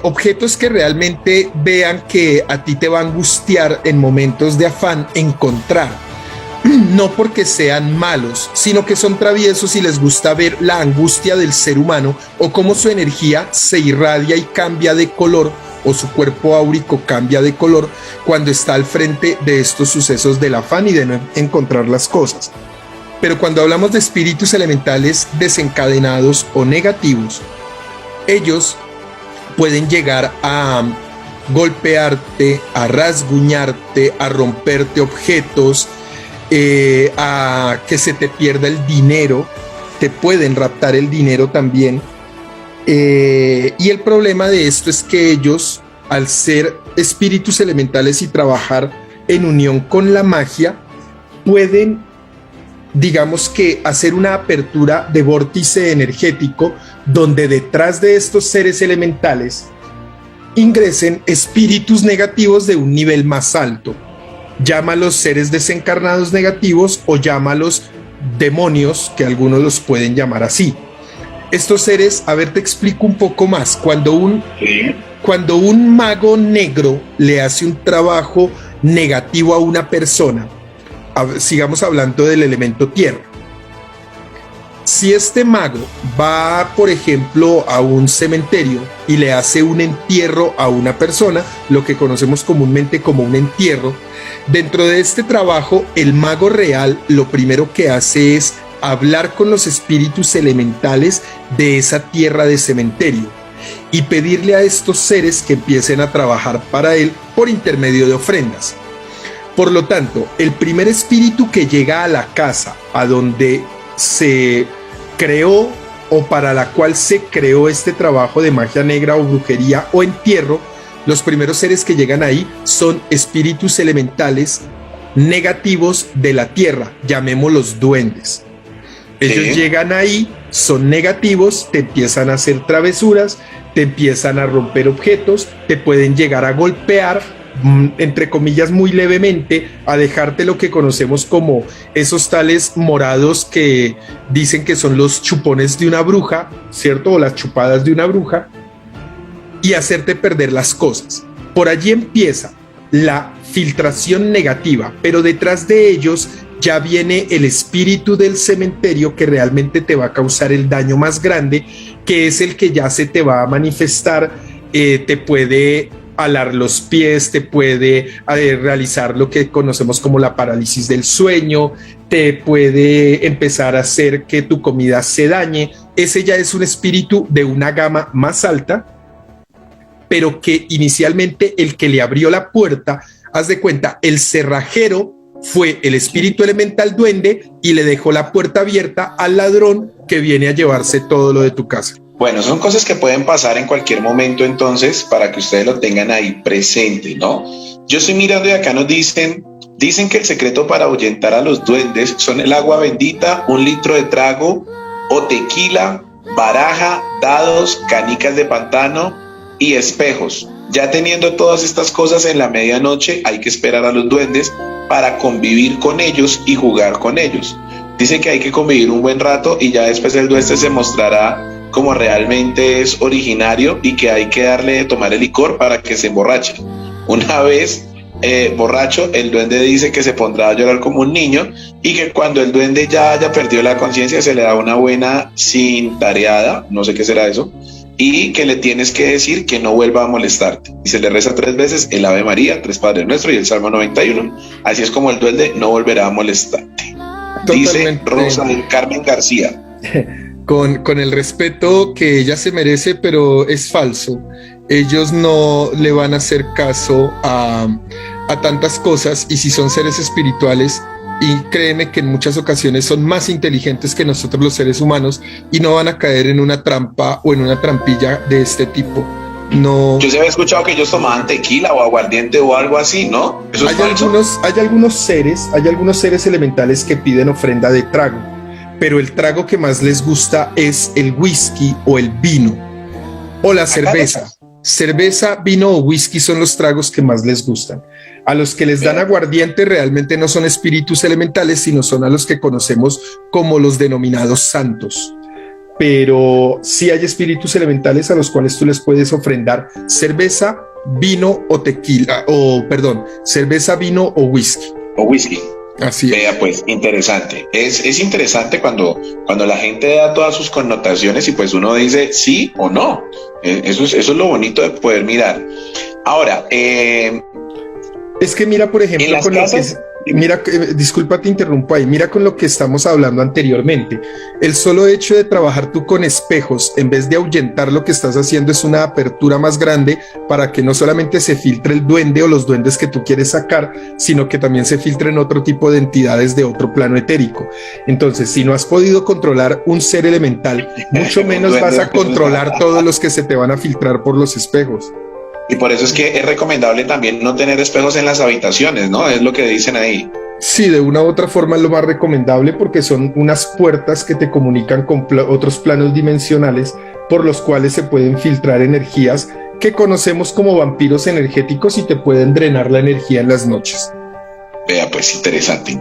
objetos que realmente vean que a ti te va a angustiar en momentos de afán encontrar. No porque sean malos, sino que son traviesos y les gusta ver la angustia del ser humano o cómo su energía se irradia y cambia de color, o su cuerpo áurico cambia de color cuando está al frente de estos sucesos del afán y de no encontrar las cosas. Pero cuando hablamos de espíritus elementales desencadenados o negativos, ellos pueden llegar a golpearte, a rasguñarte, a romperte objetos, a que se te pierda el dinero, te pueden raptar el dinero también. Y el problema de esto es que ellos, al ser espíritus elementales y trabajar en unión con la magia, pueden, digamos que, hacer una apertura de vórtice energético donde detrás de estos seres elementales ingresen espíritus negativos de un nivel más alto. Llámalos seres desencarnados negativos o llámalos demonios, que algunos los pueden llamar así. Estos seres, a ver, te explico un poco más. Cuando un mago negro le hace un trabajo negativo a una persona, sigamos hablando del elemento tierra. Si este mago va, por ejemplo, a un cementerio y le hace un entierro a una persona, lo que conocemos comúnmente como un entierro, dentro de este trabajo, el mago real lo primero que hace es hablar con los espíritus elementales de esa tierra de cementerio y pedirle a estos seres que empiecen a trabajar para él por intermedio de ofrendas. Por lo tanto, el primer espíritu que llega a la casa a donde se creó o para la cual se creó este trabajo de magia negra o brujería o entierro, los primeros seres que llegan ahí son espíritus elementales negativos de la tierra, llamémoslos duendes. Ellos llegan ahí, son negativos, te empiezan a hacer travesuras, te empiezan a romper objetos, te pueden llegar a golpear, entre comillas muy levemente, a dejarte lo que conocemos como esos tales morados que dicen que son los chupones de una bruja, ¿cierto? O las chupadas de una bruja, y hacerte perder las cosas. Por allí empieza la filtración negativa, pero detrás de ellos ya viene el espíritu del cementerio que realmente te va a causar el daño más grande, que es el que ya se te va a manifestar, te puede alar los pies, te puede realizar lo que conocemos como la parálisis del sueño, te puede empezar a hacer que tu comida se dañe. Ese ya es un espíritu de una gama más alta, pero que inicialmente el que le abrió la puerta, haz de cuenta, el cerrajero fue el espíritu elemental duende y le dejó la puerta abierta al ladrón que viene a llevarse todo lo de tu casa. Bueno, son cosas que pueden pasar en cualquier momento, entonces, para que ustedes lo tengan ahí presente, ¿no? Yo estoy mirando y acá nos dicen que el secreto para ahuyentar a los duendes son el agua bendita, 1 litro de trago o tequila, baraja, dados, canicas de pantano y espejos. Ya teniendo todas estas cosas en la medianoche, hay que esperar a los duendes para convivir con ellos y jugar con ellos. Dice que hay que convivir un buen rato y ya después el duende se mostrará como realmente es originario y que hay que darle de tomar el licor para que se emborrache. Una vez borracho, el duende dice que se pondrá a llorar como un niño y que cuando el duende ya haya perdido la conciencia se le da una buena cintareada, no sé qué será eso, y que le tienes que decir que no vuelva a molestarte. Y se le reza 3 veces el Ave María, 3 Padres Nuestros y el Salmo 91. Así es como el duende no volverá a molestarte. Dice Rosa del Carmen García. Con el respeto que ella se merece, pero es falso. Ellos no le van a hacer caso a tantas cosas, y si son seres espirituales, y créeme que en muchas ocasiones son más inteligentes que nosotros los seres humanos, y no van a caer en una trampa o en una trampilla de este tipo. No. Yo se había escuchado que ellos tomaban tequila o aguardiente o algo así, ¿no? ¿Eso es falso? Hay algunos seres elementales que piden ofrenda de trago, pero el trago que más les gusta es el whisky o el vino o la cerveza. Cerveza, vino o whisky son los tragos que más les gustan. A los que les dan aguardiente realmente no son espíritus elementales, sino son a los que conocemos como los denominados santos. Pero sí hay espíritus elementales a los cuales tú les puedes ofrendar cerveza, vino o tequila, cerveza, vino o whisky. O whisky. Así es. Vea, pues, interesante. Es interesante cuando la gente da todas sus connotaciones y pues uno dice sí o no. Eso es lo bonito de poder mirar. Ahora, es que mira, por ejemplo, con casas, disculpa, te interrumpo ahí, mira con lo que estamos hablando anteriormente. El solo hecho de trabajar tú con espejos, en vez de ahuyentar, lo que estás haciendo es una apertura más grande para que no solamente se filtre el duende o los duendes que tú quieres sacar, sino que también se filtren otro tipo de entidades de otro plano etérico. Entonces, si no has podido controlar un ser elemental, mucho menos vas a controlar todos los que se te van a filtrar por los espejos. Y por eso es que es recomendable también no tener espejos en las habitaciones, ¿no? Es lo que dicen ahí. Sí, de una u otra forma es lo más recomendable, porque son unas puertas que te comunican con otros planos dimensionales por los cuales se pueden filtrar energías que conocemos como vampiros energéticos y te pueden drenar la energía en las noches. Vea, pues interesante.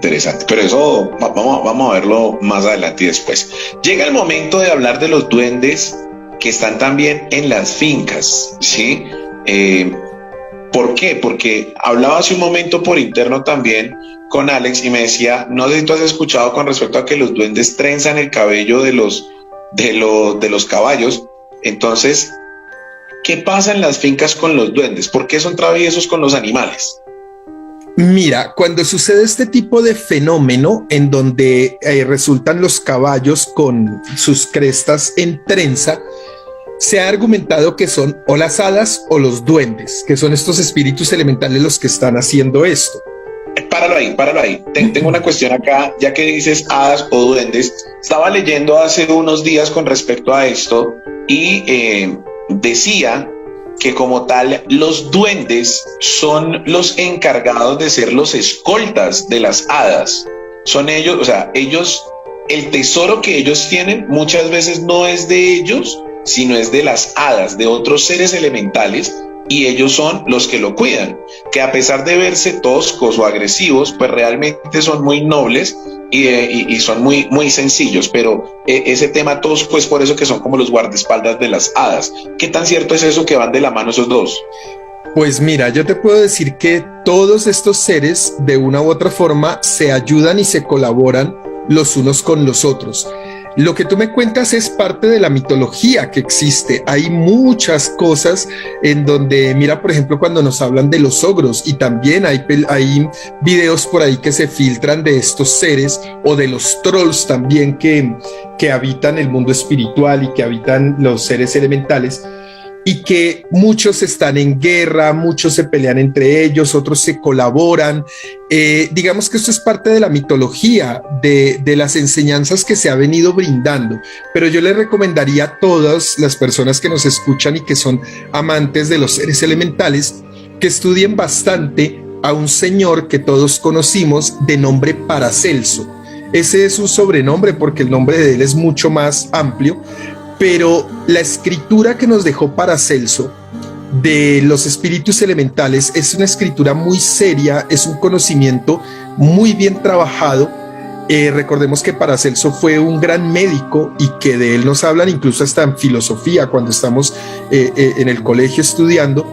Pero eso vamos a verlo más adelante y después. Llega el momento de hablar de los duendes que están también en las fincas, ¿sí? ¿Por qué? Porque hablaba hace un momento por interno también con Alex y me decía, no sé si tú has escuchado con respecto a que los duendes trenzan el cabello de los caballos. Entonces, ¿qué pasa en las fincas con los duendes? ¿Por qué son traviesos con los animales? Mira, cuando sucede este tipo de fenómeno en donde resultan los caballos con sus crestas en trenza, se ha argumentado que son o las hadas o los duendes, que son estos espíritus elementales los que están haciendo esto. Páralo ahí. Tengo una cuestión acá, ya que dices hadas o duendes. Estaba leyendo hace unos días con respecto a esto y decía que como tal los duendes son los encargados de ser los escoltas de las hadas. Son ellos, o sea, el tesoro que ellos tienen muchas veces no es de ellos, sino es de las hadas, de otros seres elementales, y ellos son los que lo cuidan, que a pesar de verse toscos o agresivos, pues realmente son muy nobles y son muy, muy sencillos, pero ese tema tosco es por eso que son como los guardaespaldas de las hadas. ¿Qué tan cierto es eso que van de la mano esos dos? Pues mira, yo te puedo decir que todos estos seres de una u otra forma se ayudan y se colaboran los unos con los otros. Lo que tú me cuentas es parte de la mitología que existe. Hay muchas cosas en donde, mira, por ejemplo, cuando nos hablan de los ogros, y también hay videos por ahí que se filtran de estos seres, o de los trolls también que habitan el mundo espiritual y que habitan los seres elementales, y que muchos están en guerra, muchos se pelean entre ellos, otros se colaboran. Digamos que esto es parte de la mitología, de las enseñanzas que se ha venido brindando, pero yo le recomendaría a todas las personas que nos escuchan y que son amantes de los seres elementales, que estudien bastante a un señor que todos conocimos de nombre Paracelso. Ese es un sobrenombre porque el nombre de él es mucho más amplio, pero la escritura que nos dejó Paracelso de los espíritus elementales es una escritura muy seria, es un conocimiento muy bien trabajado. Recordemos que Paracelso fue un gran médico y que de él nos hablan incluso hasta en filosofía cuando estamos en el colegio estudiando,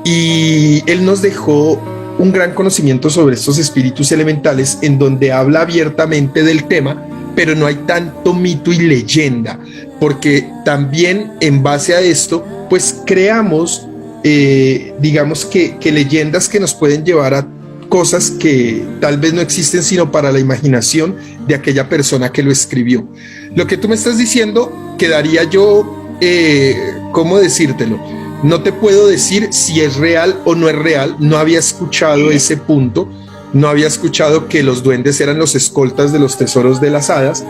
y él nos dejó un gran conocimiento sobre estos espíritus elementales, en donde habla abiertamente del tema, pero no hay tanto mito y leyenda, porque también en base a esto, pues creamos, digamos que leyendas que nos pueden llevar a cosas que tal vez no existen sino para la imaginación de aquella persona que lo escribió. Lo que tú me estás diciendo, quedaría yo, ¿cómo decírtelo? No te puedo decir si es real o no es real, no había escuchado ese punto, no había escuchado que los duendes eran los escoltas de los tesoros de las hadas,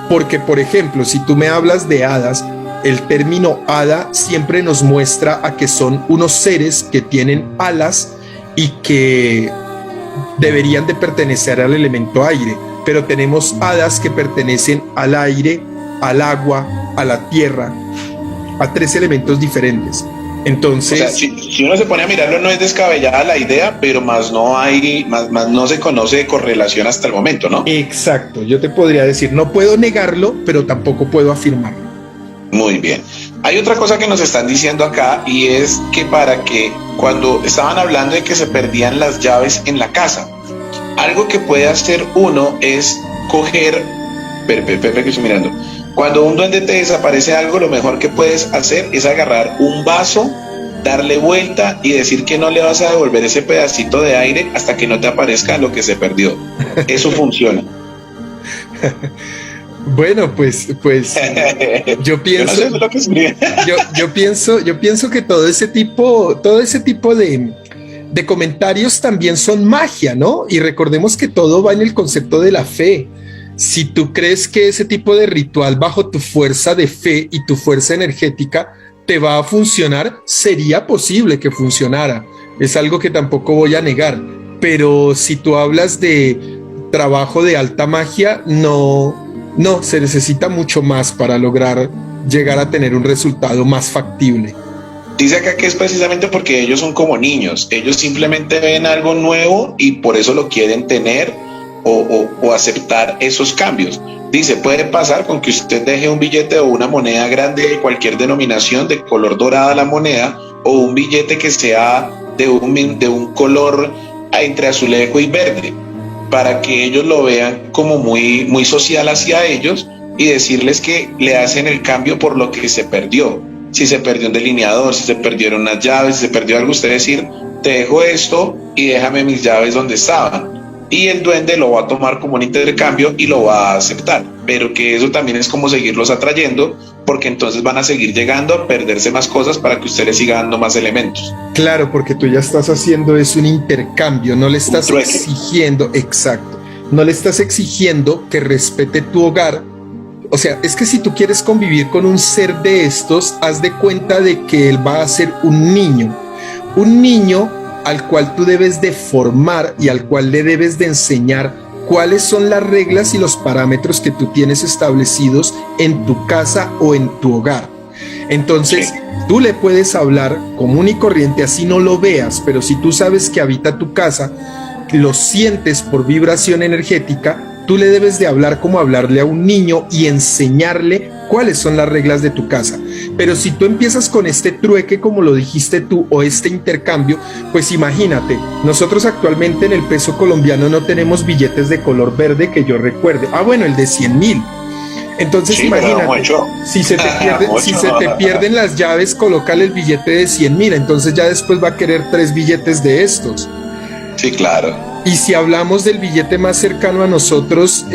porque, por ejemplo, si tú me hablas de hadas, el término hada siempre nos muestra a que son unos seres que tienen alas y que deberían de pertenecer al elemento aire, pero tenemos hadas que pertenecen al aire, al agua, a la tierra, a 3 elementos diferentes. Entonces, o sea, si uno se pone a mirarlo, no es descabellada la idea, pero más no se conoce de correlación hasta el momento, ¿no? Exacto, yo te podría decir, no puedo negarlo, pero tampoco puedo afirmarlo. Muy bien. Hay otra cosa que nos están diciendo acá, y es que para que cuando estaban hablando de que se perdían las llaves en la casa, algo que puede hacer uno es coger, Pepe, que estoy mirando, cuando un duende te desaparece algo, lo mejor que puedes hacer es agarrar un vaso, darle vuelta y decir que no le vas a devolver ese pedacito de aire hasta que no te aparezca lo que se perdió. Eso funciona. Bueno, pues yo pienso, yo pienso que todo ese tipo de comentarios también son magia, ¿no? Y recordemos que todo va en el concepto de la fe. Si tú crees que ese tipo de ritual bajo tu fuerza de fe y tu fuerza energética te va a funcionar, sería posible que funcionara. Es algo que tampoco voy a negar. Pero si tú hablas de trabajo de alta magia, no, se necesita mucho más para lograr llegar a tener un resultado más factible. Dice acá que es precisamente porque ellos son como niños. Ellos simplemente ven algo nuevo y por eso lo quieren tener o aceptar esos cambios. Dice, puede pasar con que usted deje un billete o una moneda grande de cualquier denominación, de color dorada la moneda, o un billete que sea de un color entre azulejo y verde, para que ellos lo vean como muy, muy social hacia ellos y decirles que le hacen el cambio por lo que se perdió. Si se perdió un delineador, si se perdieron unas llaves, si se perdió algo, usted decir, te dejo esto y déjame mis llaves donde estaban. Y el duende lo va a tomar como un intercambio y lo va a aceptar, pero que eso también es como seguirlos atrayendo, porque entonces van a seguir llegando a perderse más cosas para que usted le siga dando más elementos. Claro, porque tú ya estás haciendo es un intercambio, no le estás exigiendo, exacto, no le estás exigiendo que respete tu hogar. O sea, es que si tú quieres convivir con un ser de estos, haz de cuenta de que él va a ser un niño al cual tú debes de formar y al cual le debes de enseñar cuáles son las reglas y los parámetros que tú tienes establecidos en tu casa o en tu hogar. Entonces, tú le puedes hablar común y corriente, así no lo veas, pero si tú sabes que habita tu casa, lo sientes por vibración energética, tú le debes de hablar como hablarle a un niño y enseñarle cuáles son las reglas de tu casa. Pero si tú empiezas con este trueque, como lo dijiste tú, o este intercambio, pues imagínate, nosotros actualmente en el peso colombiano no tenemos billetes de color verde que yo recuerde. Ah, bueno, el de 100,000. Entonces sí, imagínate, si se te pierden las llaves, colócale el billete de 100,000, entonces ya después va a querer 3 billetes de estos. Sí, claro. Y si hablamos del billete más cercano a nosotros,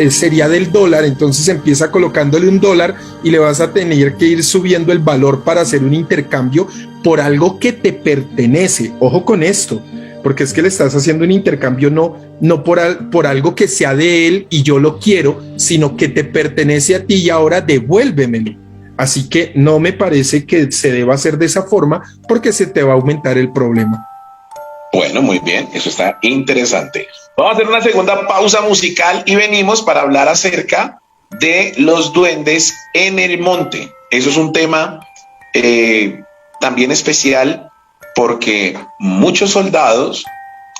sería del dólar, entonces empieza colocándole $1 y le vas a tener que ir subiendo el valor para hacer un intercambio por algo que te pertenece. Ojo con esto, porque es que le estás haciendo un intercambio no por algo que sea de él y yo lo quiero, sino que te pertenece a ti y ahora devuélvemelo. Así que no me parece que se deba hacer de esa forma porque se te va a aumentar el problema. Bueno, muy bien, eso está interesante. Vamos a hacer una segunda pausa musical y venimos para hablar acerca de los duendes en el monte. Eso es un tema también especial porque muchos soldados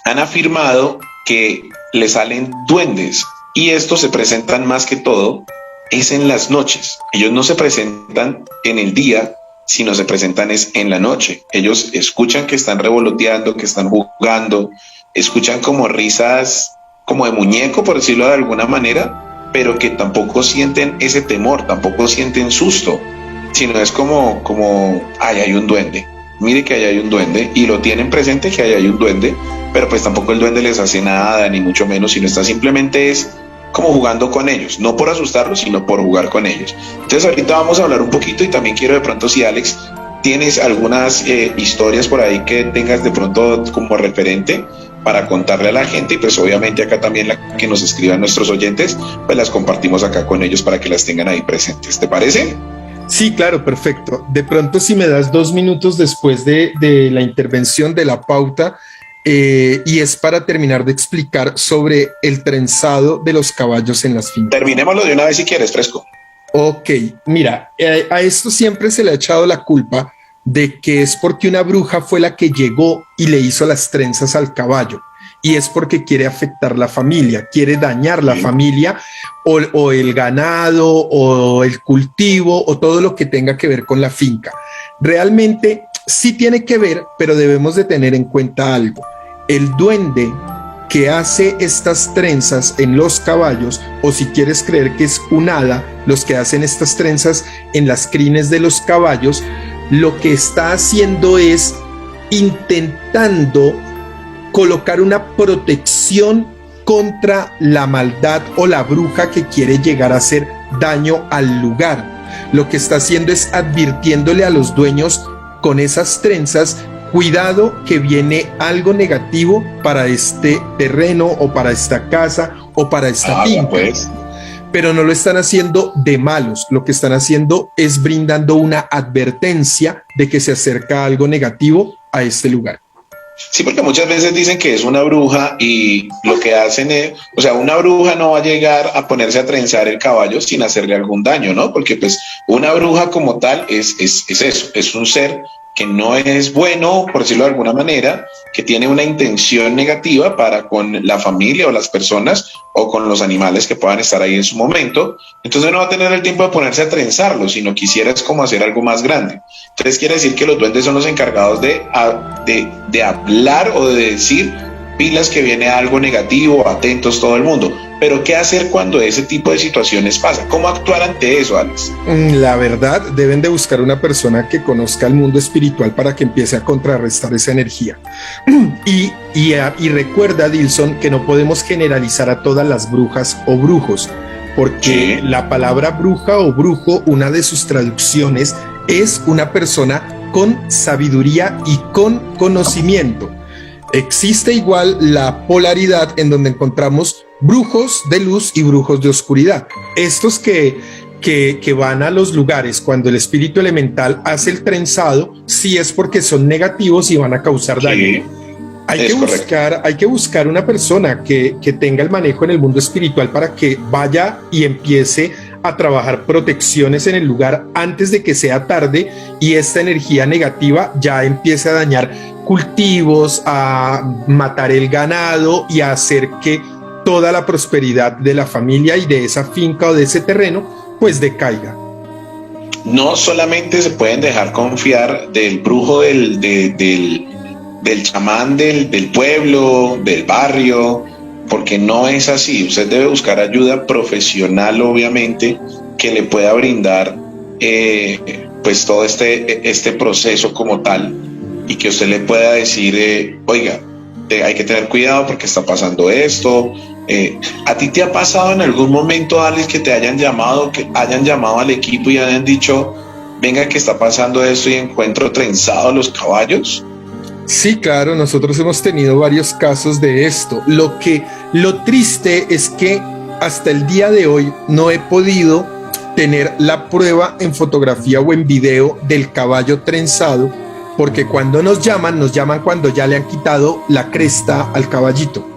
han afirmado que le salen duendes y estos se presentan más que todo es en las noches. Ellos no se presentan en el día, sino se presentan es en la noche. Ellos escuchan que están revoloteando, que están jugando, escuchan como risas como de muñeco, por decirlo de alguna manera, pero que tampoco sienten ese temor, tampoco sienten susto, sino es como, ay, hay un duende, mire que ahí hay un duende, y lo tienen presente que ahí hay un duende, pero pues tampoco el duende les hace nada, ni mucho menos, sino está simplemente es como jugando con ellos, no por asustarlos, sino por jugar con ellos. Entonces ahorita vamos a hablar un poquito y también quiero de pronto si Alex tienes algunas historias por ahí que tengas de pronto como referente para contarle a la gente, y pues obviamente acá también la que nos escriban nuestros oyentes, pues las compartimos acá con ellos para que las tengan ahí presentes. ¿Te parece? Sí, claro, perfecto. De pronto, si me das 2 minutos después de la intervención de la pauta, y es para terminar de explicar sobre el trenzado de los caballos en las fincas. Terminémoslo de una vez si quieres, fresco. Ok, mira, a esto siempre se le ha echado la culpa de que es porque una bruja fue la que llegó y le hizo las trenzas al caballo. Y es porque quiere afectar la familia, quiere dañar la familia o el ganado o el cultivo o todo lo que tenga que ver con la finca. Realmente sí tiene que ver, pero debemos de tener en cuenta algo. El duende que hace estas trenzas en los caballos, o si quieres creer que es un hada, los que hacen estas trenzas en las crines de los caballos, lo que está haciendo es intentando colocar una protección contra la maldad o la bruja que quiere llegar a hacer daño al lugar. Lo que está haciendo es advirtiéndole a los dueños con esas trenzas: cuidado que viene algo negativo para este terreno o para esta casa o para esta finca. Pues. Pero no lo están haciendo de malos, lo que están haciendo es brindando una advertencia de que se acerca algo negativo a este lugar. Sí, porque muchas veces dicen que es una bruja y lo que hacen es, o sea, una bruja no va a llegar a ponerse a trenzar el caballo sin hacerle algún daño, ¿no? Porque pues una bruja como tal es eso, es un ser que no es bueno, por decirlo de alguna manera, que tiene una intención negativa para con la familia o las personas o con los animales que puedan estar ahí en su momento. Entonces no va a tener el tiempo de ponerse a trenzarlo, sino quisiera es como hacer algo más grande. Entonces quiere decir que los duendes son los encargados de hablar o de decir: pilas que viene algo negativo, atentos todo el mundo. Pero ¿qué hacer cuando ese tipo de situaciones pasa? ¿Cómo actuar ante eso, Alex? La verdad, deben de buscar una persona que conozca el mundo espiritual para que empiece a contrarrestar esa energía. Y recuerda, Dilson, que no podemos generalizar a todas las brujas o brujos, porque la palabra bruja o brujo, una de sus traducciones es una persona con sabiduría y con conocimiento. Existe igual la polaridad en donde encontramos brujos de luz y brujos de oscuridad. Estos que van a los lugares cuando el espíritu elemental hace el trenzado, sí es porque son negativos y van a causar daño. Hay que buscar una persona que tenga el manejo en el mundo espiritual para que vaya y empiece a trabajar protecciones en el lugar antes de que sea tarde y esta energía negativa ya empiece a dañar cultivos, a matar el ganado y a hacer que toda la prosperidad de la familia y de esa finca o de ese terreno pues decaiga. No solamente se pueden dejar confiar del brujo del chamán del pueblo, del barrio, porque no es así. Usted debe buscar ayuda profesional, obviamente, que le pueda brindar pues todo este proceso como tal, y que usted le pueda decir, oiga, hay que tener cuidado porque está pasando esto. ¿A ti te ha pasado en algún momento, Alex, que te hayan llamado al equipo y hayan dicho: venga, que está pasando esto y encuentro trenzados los caballos? Sí, claro, nosotros hemos tenido varios casos de esto. Lo triste es que hasta el día de hoy no he podido tener la prueba en fotografía o en video del caballo trenzado, porque cuando nos llaman cuando ya le han quitado la cresta al caballito.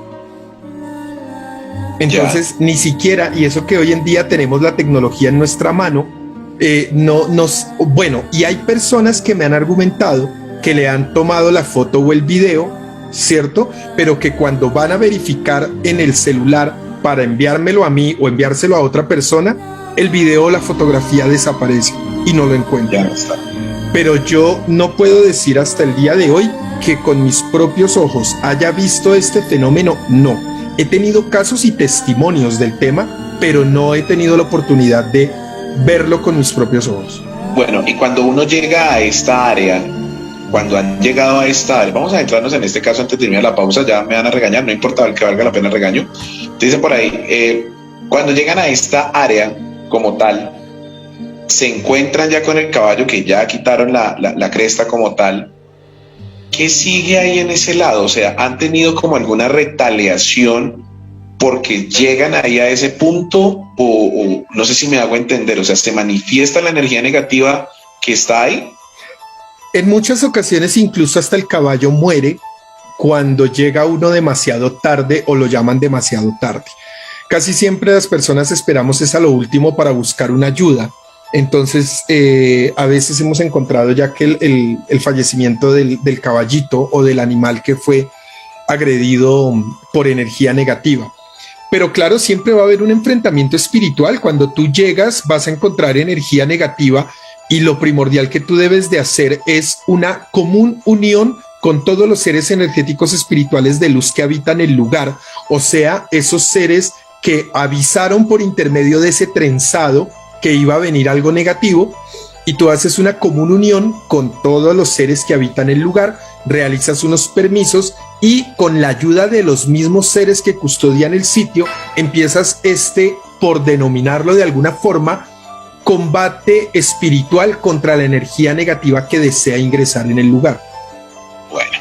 Entonces, ni siquiera, y eso que hoy en día tenemos la tecnología en nuestra mano, y hay personas que me han argumentado que le han tomado la foto o el video, ¿cierto? Pero que cuando van a verificar en el celular para enviármelo a mí o enviárselo a otra persona, el video o la fotografía desaparece y no lo encuentran. Pero yo no puedo decir hasta el día de hoy que con mis propios ojos haya visto este fenómeno, no. He tenido casos y testimonios del tema, pero no he tenido la oportunidad de verlo con mis propios ojos. Bueno, y cuando uno llega a esta área, cuando han llegado a esta área, vamos a entrarnos en este caso antes de irme a la pausa, ya me van a regañar, no importa que valga la pena el regaño. Dicen por ahí, cuando llegan a esta área como tal, se encuentran ya con el caballo que ya quitaron la cresta como tal. ¿Qué sigue ahí en ese lado? O sea, ¿han tenido como alguna retaliación porque llegan ahí a ese punto? O no sé si me hago entender, o sea, ¿se manifiesta la energía negativa que está ahí? En muchas ocasiones incluso hasta el caballo muere cuando llega uno demasiado tarde o lo llaman demasiado tarde. Casi siempre las personas esperamos es a lo último para buscar una ayuda. Entonces, a veces hemos encontrado ya que el fallecimiento del caballito o del animal que fue agredido por energía negativa. Pero claro, siempre va a haber un enfrentamiento espiritual. Cuando tú llegas, vas a encontrar energía negativa y lo primordial que tú debes de hacer es una común unión con todos los seres energéticos espirituales de luz que habitan el lugar. O sea, esos seres que avisaron por intermedio de ese trenzado que iba a venir algo negativo, y tú haces una común unión con todos los seres que habitan el lugar, realizas unos permisos y con la ayuda de los mismos seres que custodian el sitio, empiezas por denominarlo de alguna forma, combate espiritual contra la energía negativa que desea ingresar en el lugar. Bueno,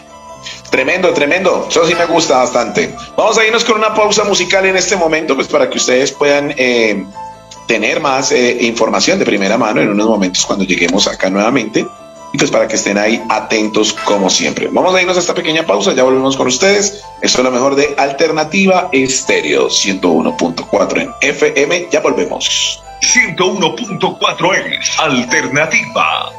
tremendo, tremendo. Eso sí me gusta bastante. Vamos a irnos con una pausa musical en este momento, pues para que ustedes puedan tener más información de primera mano en unos momentos cuando lleguemos acá nuevamente, y pues para que estén ahí atentos como siempre. Vamos a irnos a esta pequeña pausa, ya volvemos con ustedes. Esto es lo mejor de Alternativa Estéreo 101.4 en FM, ya volvemos. 101.4 es Alternativa.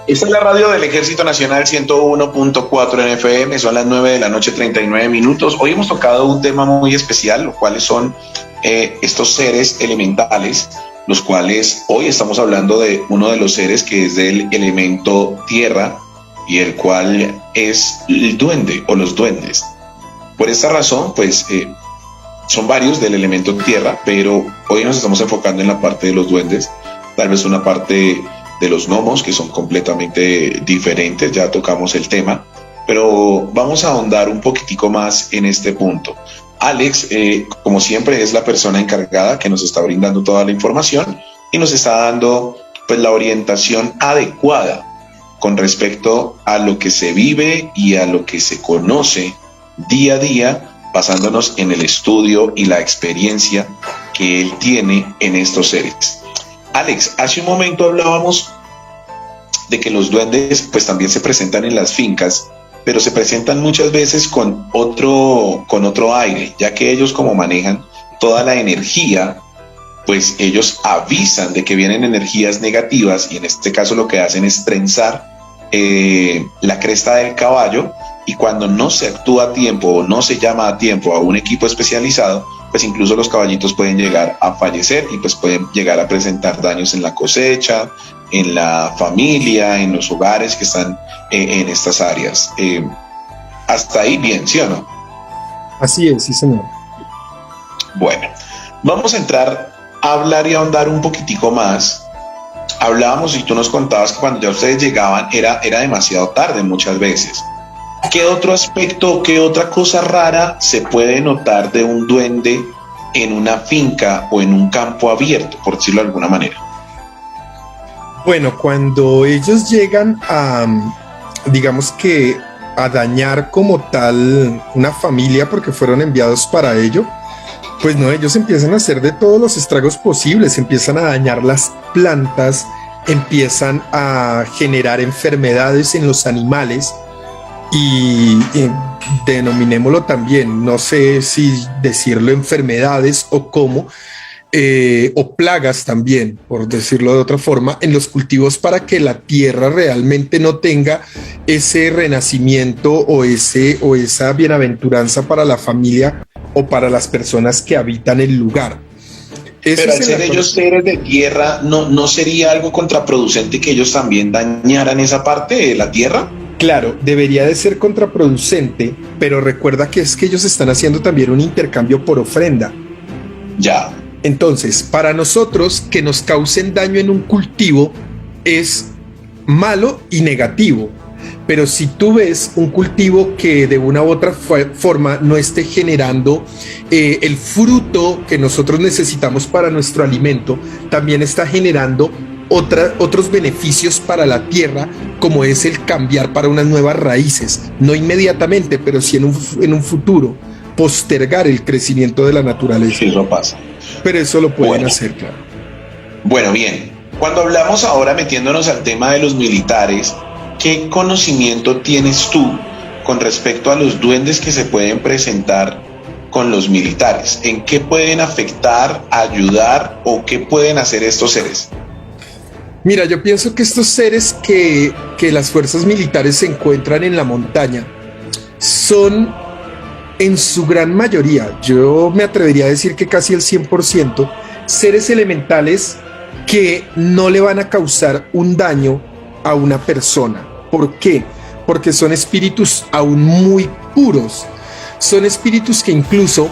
Esta es la radio del Ejército Nacional 101.4 en FM, son las 9 de la noche 39 minutos. Hoy hemos tocado un tema muy especial, los cuales son estos seres elementales, los cuales hoy estamos hablando de uno de los seres que es del elemento tierra y el cual es el duende o los duendes. Por esta razón, pues son varios del elemento tierra, pero hoy nos estamos enfocando en la parte de los duendes, tal vez una parte de los gnomos, que son completamente diferentes, ya tocamos el tema, pero vamos a ahondar un poquitico más en este punto. Alex, como siempre, es la persona encargada que nos está brindando toda la información y nos está dando pues la orientación adecuada con respecto a lo que se vive y a lo que se conoce día a día, basándonos en el estudio y la experiencia que él tiene en estos seres. Alex, hace un momento hablábamos de que los duendes pues también se presentan en las fincas, pero se presentan muchas veces con otro aire, ya que ellos como manejan toda la energía, pues ellos avisan de que vienen energías negativas y en este caso lo que hacen es trenzar la cresta del caballo, y cuando no se actúa a tiempo o no se llama a tiempo a un equipo especializado, pues incluso los caballitos pueden llegar a fallecer y pues pueden llegar a presentar daños en la cosecha, en la familia, en los hogares que están en estas áreas. Hasta ahí bien, ¿sí o no? Así es, sí señor. Bueno, vamos a entrar a hablar y a ahondar un poquitico más. Hablábamos y tú nos contabas que cuando ya ustedes llegaban era demasiado tarde muchas veces. ¿Qué otro aspecto, qué otra cosa rara se puede notar de un duende en una finca o en un campo abierto, por decirlo de alguna manera? Bueno, cuando ellos llegan a, digamos que, a dañar como tal una familia porque fueron enviados para ello, pues no, ellos empiezan a hacer de todos los estragos posibles, empiezan a dañar las plantas, empiezan a generar enfermedades en los animales y denominémoslo también, no sé si decirlo enfermedades o cómo, o plagas también, por decirlo de otra forma, en los cultivos para que la tierra realmente no tenga ese renacimiento o esa bienaventuranza para la familia o para las personas que habitan el lugar. Pero al ser ellos seres de tierra, ¿no sería algo contraproducente que ellos también dañaran esa parte de la tierra? Claro, debería de ser contraproducente, pero recuerda que es que ellos están haciendo también un intercambio por ofrenda. Ya. Entonces, para nosotros que nos causen daño en un cultivo es malo y negativo. Pero si tú ves un cultivo que de una u otra forma no esté generando el fruto que nosotros necesitamos para nuestro alimento, también está generando otros beneficios para la tierra, como es el cambiar para unas nuevas raíces. No inmediatamente, pero sí en un futuro, postergar el crecimiento de la naturaleza. Sí, eso pasa. Pero eso lo pueden hacer, claro. Bueno, bien. Cuando hablamos ahora metiéndonos al tema de los militares, ¿qué conocimiento tienes tú con respecto a los duendes que se pueden presentar con los militares? ¿En qué pueden afectar, ayudar o qué pueden hacer estos seres? Mira, yo pienso que estos seres que las fuerzas militares se encuentran en la montaña son, en su gran mayoría, yo me atrevería a decir que casi el 100%, seres elementales que no le van a causar un daño a una persona. ¿Por qué? Porque son espíritus aún muy puros. Son espíritus que incluso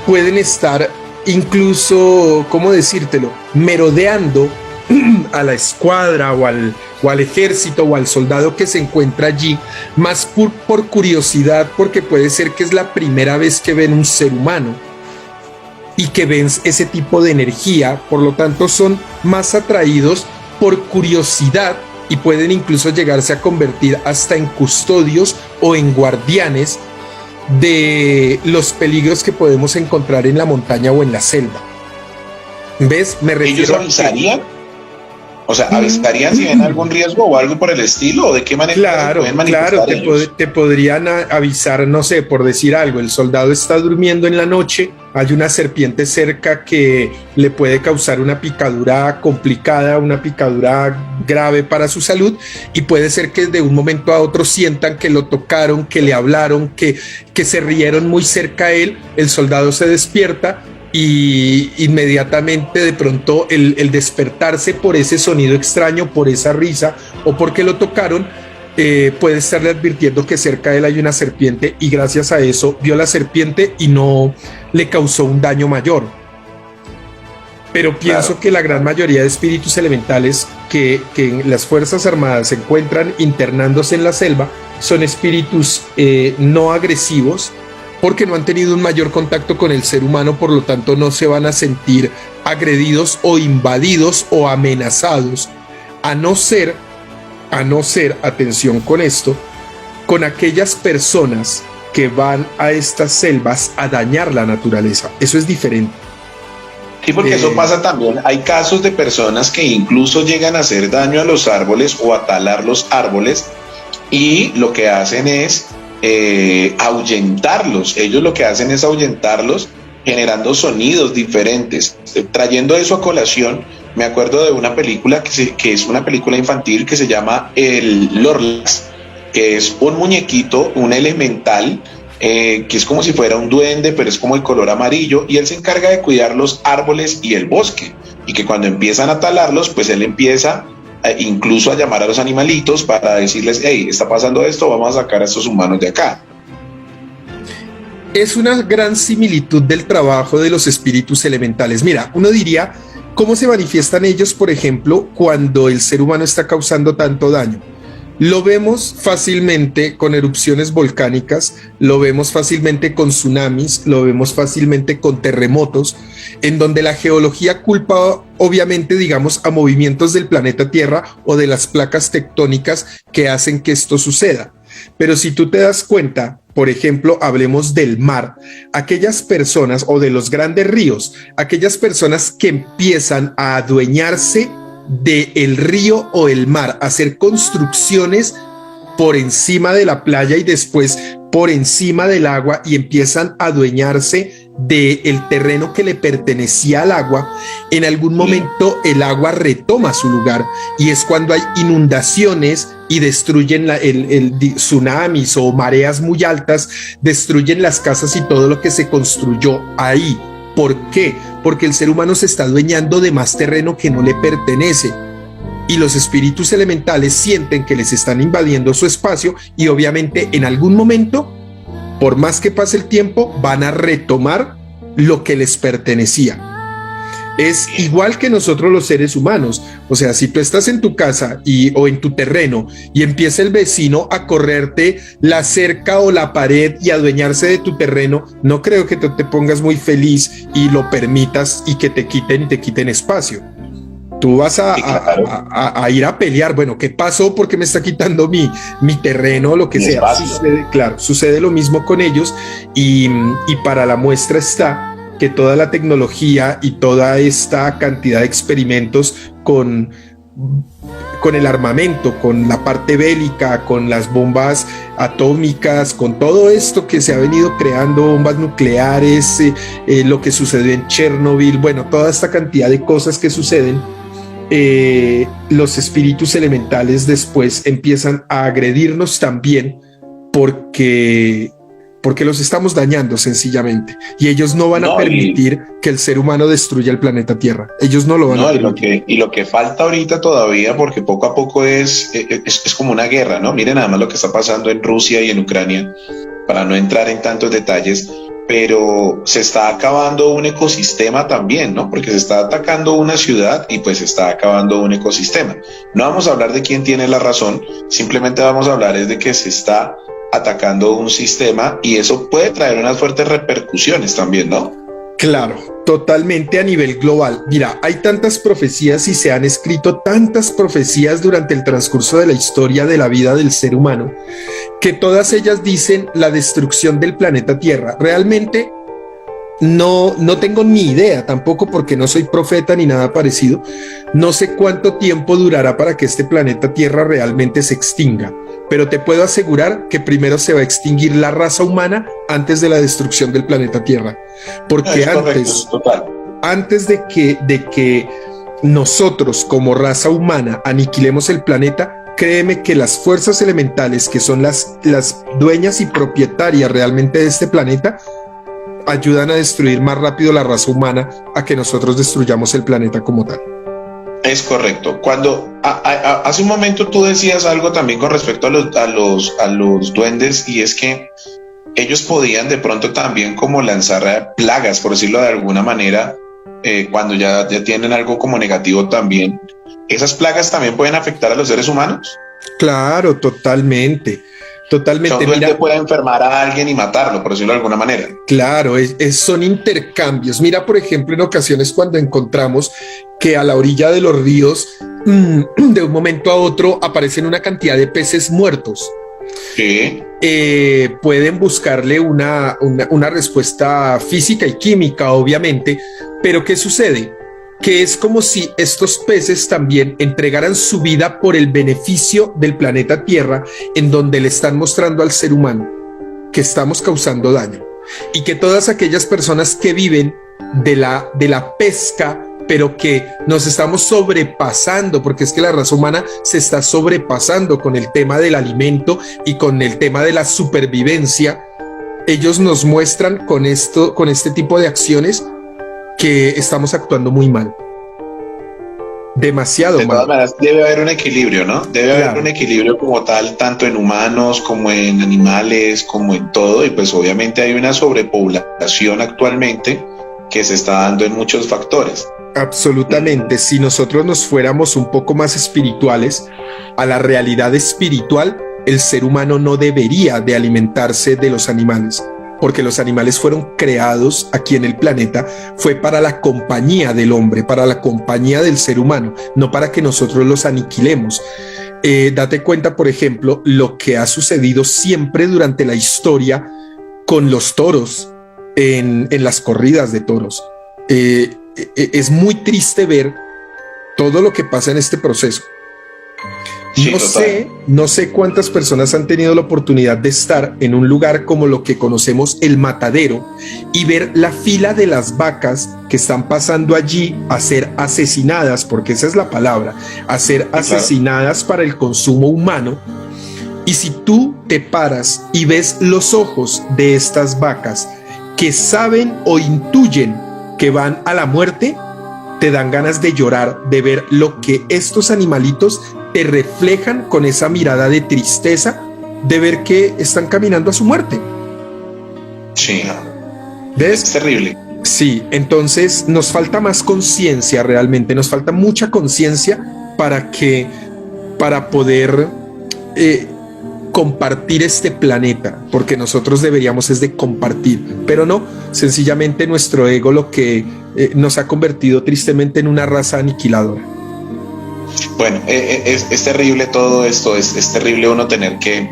pueden estar, ¿cómo decírtelo?, merodeando a la escuadra o al ejército o al soldado que se encuentra allí, más por curiosidad, porque puede ser que es la primera vez que ven un ser humano y que ven ese tipo de energía, por lo tanto son más atraídos por curiosidad y pueden incluso llegarse a convertir hasta en custodios o en guardianes de los peligros que podemos encontrar en la montaña o en la selva. ¿Ves? Me refiero. ¿Ellos avisarían? O sea, ¿avisarían si ven algún riesgo o algo por el estilo? ¿O de qué manera claro, se pueden manifestar ellos? Te podrían avisar, no sé, por decir algo, el soldado está durmiendo en la noche, hay una serpiente cerca que le puede causar una picadura complicada, una picadura grave para su salud, y puede ser que de un momento a otro sientan que lo tocaron, que le hablaron, que se rieron muy cerca a él, el soldado se despierta y inmediatamente de pronto el despertarse por ese sonido extraño, por esa risa o porque lo tocaron, puede estarle advirtiendo que cerca de él hay una serpiente y gracias a eso vio la serpiente y no le causó un daño mayor. Pero pienso que la gran mayoría de espíritus elementales que las Fuerzas Armadas se encuentran internándose en la selva son espíritus no agresivos, porque no han tenido un mayor contacto con el ser humano, por lo tanto no se van a sentir agredidos o invadidos o amenazados, a no ser, atención con esto, con aquellas personas que van a estas selvas a dañar la naturaleza. Eso es diferente. Sí, porque eso pasa también. Hay casos de personas que incluso llegan a hacer daño a los árboles o a talar los árboles y lo que hacen es ahuyentarlos. Ellos lo que hacen es ahuyentarlos generando sonidos diferentes. Trayendo eso a colación, me acuerdo de una película que es una película infantil que se llama El Lorlax, que es un muñequito, un elemental, que es como si fuera un duende, pero es como el color amarillo, y él se encarga de cuidar los árboles y el bosque, y que cuando empiezan a talarlos, pues él empieza incluso a llamar a los animalitos para decirles: hey, está pasando esto, vamos a sacar a estos humanos de acá. Es una gran similitud del trabajo de los espíritus elementales. Mira, uno diría, ¿cómo se manifiestan ellos, por ejemplo, cuando el ser humano está causando tanto daño? Lo vemos fácilmente con erupciones volcánicas, lo vemos fácilmente con tsunamis, lo vemos fácilmente con terremotos, en donde la geología culpa, obviamente, digamos, a movimientos del planeta Tierra o de las placas tectónicas que hacen que esto suceda. Pero si tú te das cuenta, por ejemplo, hablemos del mar, aquellas personas o de los grandes ríos, aquellas personas que empiezan a adueñarse del río o el mar, hacer construcciones por encima de la playa y después por encima del agua y empiezan a adueñarse del terreno que le pertenecía al agua, en algún momento el agua retoma su lugar y es cuando hay inundaciones y destruyen el tsunamis o mareas muy altas, destruyen las casas y todo lo que se construyó ahí. ¿Por qué? Porque el ser humano se está adueñando de más terreno que no le pertenece. Y los espíritus elementales sienten que les están invadiendo su espacio y obviamente en algún momento, por más que pase el tiempo, van a retomar lo que les pertenecía. Es igual que nosotros los seres humanos. O sea, si tú estás en tu casa o en tu terreno y empieza el vecino a correrte la cerca o la pared y a adueñarse de tu terreno, no creo que tú te pongas muy feliz y lo permitas y que te quiten espacio. Tú vas a ir a pelear. Bueno, ¿qué pasó? ¿Por qué me está quitando mi terreno? Lo que sea. Sucede lo mismo con ellos y para la muestra está que toda la tecnología y toda esta cantidad de experimentos con el armamento, con la parte bélica, con las bombas atómicas, con todo esto que se ha venido creando, bombas nucleares, lo que sucedió en Chernobyl, bueno, toda esta cantidad de cosas que suceden, los espíritus elementales después empiezan a agredirnos también porque los estamos dañando sencillamente y ellos no van a permitir que el ser humano destruya el planeta Tierra. Ellos no lo van a permitir. Y lo que falta ahorita todavía, porque poco a poco es como una guerra, ¿no? Miren nada más lo que está pasando en Rusia y en Ucrania, para no entrar en tantos detalles, pero se está acabando un ecosistema también, ¿no? Porque se está atacando una ciudad y pues se está acabando un ecosistema. No vamos a hablar de quién tiene la razón, simplemente vamos a hablar es de que se está atacando un sistema y eso puede traer unas fuertes repercusiones también, ¿no? Claro, totalmente a nivel global. Mira, hay tantas profecías y se han escrito tantas profecías durante el transcurso de la historia de la vida del ser humano, que todas ellas dicen la destrucción del planeta Tierra. Realmente no tengo ni idea tampoco, porque no soy profeta ni nada parecido. No sé cuánto tiempo durará para que este planeta Tierra realmente se extinga, pero te puedo asegurar que primero se va a extinguir la raza humana antes de la destrucción del planeta Tierra, porque antes de que nosotros como raza humana aniquilemos el planeta, créeme que las fuerzas elementales, que son las dueñas y propietarias realmente de este planeta, ayudan a destruir más rápido la raza humana a que nosotros destruyamos el planeta como tal. Es correcto. Cuando hace un momento tú decías algo también con respecto a los duendes, y es que ellos podían de pronto también como lanzar plagas, por decirlo de alguna manera, cuando ya tienen algo como negativo también. ¿Esas plagas también pueden afectar a los seres humanos? Claro, totalmente. Totalmente. Un duende puede enfermar a alguien y matarlo, por decirlo de alguna manera. Claro, son intercambios. Mira, por ejemplo, en ocasiones cuando encontramos que a la orilla de los ríos, de un momento a otro, aparecen una cantidad de peces muertos. ¿Qué? Pueden buscarle una respuesta física y química, obviamente, pero ¿qué sucede? Que es como si estos peces también entregaran su vida por el beneficio del planeta Tierra, en donde le están mostrando al ser humano que estamos causando daño y que todas aquellas personas que viven de la pesca, pero que nos estamos sobrepasando, porque es que la raza humana se está sobrepasando con el tema del alimento y con el tema de la supervivencia, ellos nos muestran con este tipo de acciones que estamos actuando muy mal. demasiado, De todas mano. maneras, debe haber un equilibrio, ¿no? Debe haber Claro. un equilibrio como tal, tanto en humanos como en animales, como en todo. Y pues obviamente hay una sobrepoblación actualmente que se está dando en muchos factores. Absolutamente. Si nosotros nos fuéramos un poco más espirituales a la realidad espiritual, el ser humano no debería de alimentarse de los animales, porque los animales fueron creados aquí en el planeta, fue para la compañía del hombre, para la compañía del ser humano, no para que nosotros los aniquilemos. Date cuenta, por ejemplo, lo que ha sucedido siempre durante la historia con los toros en las corridas de toros. Es muy triste ver todo lo que pasa en este proceso. Sí, total. No sé cuántas personas han tenido la oportunidad de estar en un lugar como lo que conocemos el matadero y ver la fila de las vacas que están pasando allí a ser asesinadas, porque esa es la palabra, a ser asesinadas para el consumo humano. Y si tú te paras y ves los ojos de estas vacas que saben o intuyen que van a la muerte, te dan ganas de llorar, de ver lo que estos animalitos te reflejan con esa mirada de tristeza, de ver que están caminando a su muerte. Sí, ¿Ves? es terrible. Sí, entonces nos falta más conciencia realmente, nos falta mucha conciencia para poder compartir este planeta, porque nosotros deberíamos es de compartir, pero no, sencillamente nuestro ego lo que nos ha convertido tristemente en una raza aniquiladora. Bueno, es terrible todo esto, es terrible uno tener que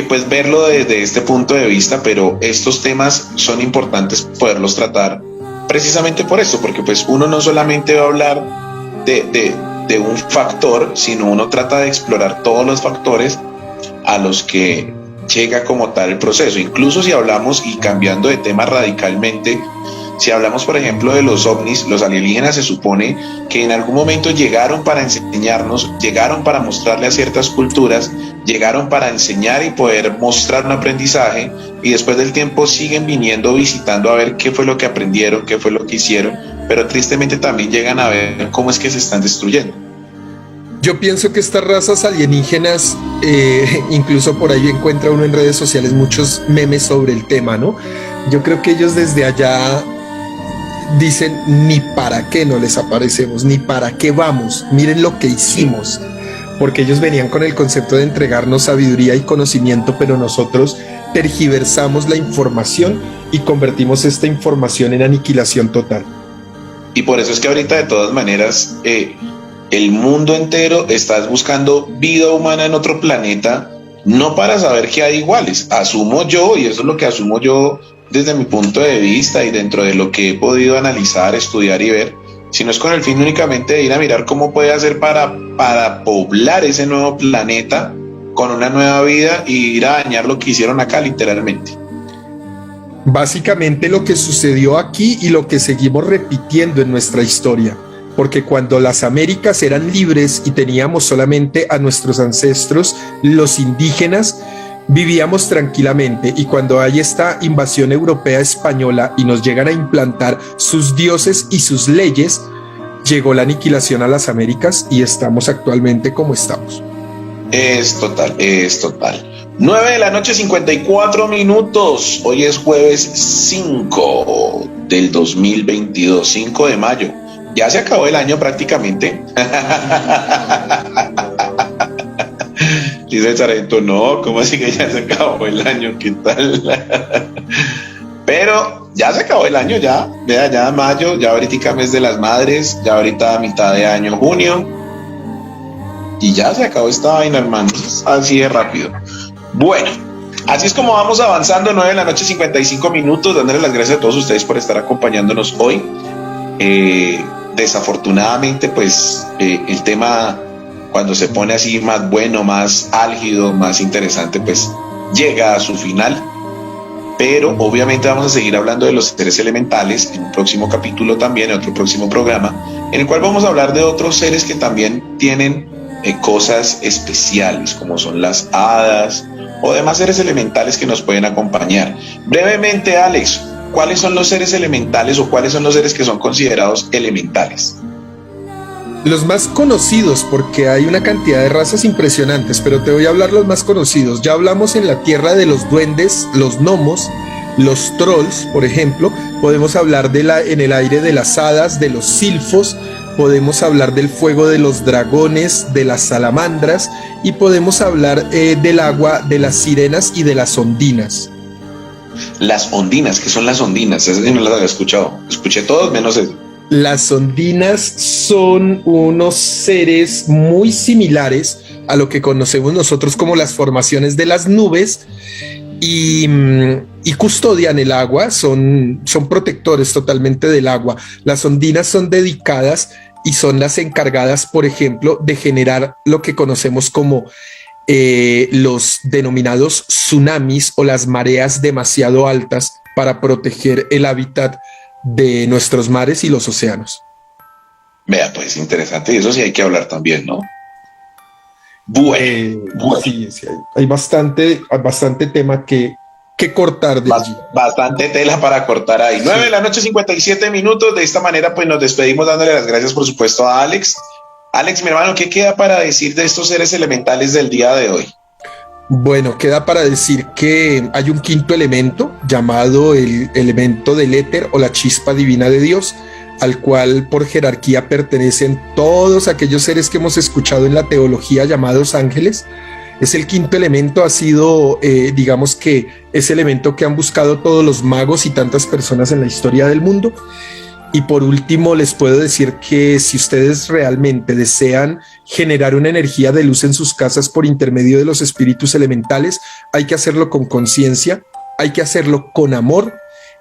pues verlo desde este punto de vista, pero estos temas son importantes poderlos tratar precisamente por esto, porque pues uno no solamente va a hablar de un factor, sino uno trata de explorar todos los factores a los que llega como tal el proceso. Incluso si hablamos, y cambiando de tema radicalmente, si hablamos por ejemplo de los ovnis, los alienígenas se supone que en algún momento llegaron para enseñarnos, llegaron para mostrarle a ciertas culturas, llegaron para enseñar y poder mostrar un aprendizaje, y después del tiempo siguen viniendo, visitando a ver qué fue lo que aprendieron, qué fue lo que hicieron, pero tristemente también llegan a ver cómo es que se están destruyendo. Yo pienso que estas razas alienígenas, incluso por ahí encuentra uno en redes sociales muchos memes sobre el tema, ¿no? Yo creo que ellos desde allá dicen, ni para qué no les aparecemos, ni para qué vamos, miren lo que hicimos, porque ellos venían con el concepto de entregarnos sabiduría y conocimiento, pero nosotros tergiversamos la información y convertimos esta información en aniquilación total. Y por eso es que ahorita de todas maneras el mundo entero está buscando vida humana en otro planeta, no para saber qué hay iguales, asumo yo, y eso es lo que asumo yo desde mi punto de vista y dentro de lo que he podido analizar, estudiar y ver, sino es con el fin únicamente de ir a mirar cómo puede hacer para poblar ese nuevo planeta con una nueva vida y ir a dañar lo que hicieron acá literalmente. Básicamente lo que sucedió aquí y lo que seguimos repitiendo en nuestra historia, porque cuando las Américas eran libres y teníamos solamente a nuestros ancestros, los indígenas, vivíamos tranquilamente, y cuando hay esta invasión europea española y nos llegan a implantar sus dioses y sus leyes, llegó la aniquilación a las Américas y estamos actualmente como estamos. Es total, es total. 9:54 p.m. Hoy es jueves 5 del 2022, 5 de mayo. Ya se acabó el año prácticamente. Dice el sargento, no, ¿cómo así que ya se acabó el año? ¿Qué tal? Pero ya se acabó el año, ya. Vea, ya mayo, ya ahorita mes de las madres, ya ahorita mitad de año, junio. Y ya se acabó esta vaina, hermanos. Así de rápido. Bueno, así es como vamos avanzando, 9:55 p.m, dándole las gracias a todos ustedes por estar acompañándonos hoy. Desafortunadamente, pues el tema, cuando se pone así más bueno, más álgido, más interesante, pues llega a su final. Pero obviamente vamos a seguir hablando de los seres elementales en un próximo capítulo también, en otro próximo programa, en el cual vamos a hablar de otros seres que también tienen cosas especiales, como son las hadas o demás seres elementales que nos pueden acompañar. Brevemente, Alex, ¿cuáles son los seres elementales o cuáles son los seres que son considerados elementales? Los más conocidos, porque hay una cantidad de razas impresionantes, pero te voy a hablar los más conocidos. Ya hablamos en la tierra de los duendes, los gnomos, los trolls, por ejemplo. Podemos hablar en el aire de las hadas, de los silfos. Podemos hablar del fuego de los dragones, de las salamandras, y podemos hablar del agua, de las sirenas y de las ondinas. Las ondinas, ¿qué son las ondinas? Esas no las había escuchado. Escuché todos menos eso. Las ondinas son unos seres muy similares a lo que conocemos nosotros como las formaciones de las nubes y custodian el agua, son protectores totalmente del agua. Las ondinas son dedicadas y son las encargadas, por ejemplo, de generar lo que conocemos como los denominados tsunamis o las mareas demasiado altas para proteger el hábitat de nuestros mares y los océanos. Vea, pues interesante, y eso sí hay que hablar también, ¿no? Bueno. Sí, hay bastante tema que cortar de allí. Bastante tela para cortar ahí. 9:57 De esta manera, pues nos despedimos dándole las gracias, por supuesto, a Alex. Alex, mi hermano, ¿qué queda para decir de estos seres elementales del día de hoy? Bueno, queda para decir que hay un quinto elemento llamado el elemento del éter o la chispa divina de Dios, al cual por jerarquía pertenecen todos aquellos seres que hemos escuchado en la teología llamados ángeles. Es el quinto elemento, ha sido, digamos que ese elemento que han buscado todos los magos y tantas personas en la historia del mundo. Y por último, les puedo decir que si ustedes realmente desean generar una energía de luz en sus casas por intermedio de los espíritus elementales, hay que hacerlo con conciencia, hay que hacerlo con amor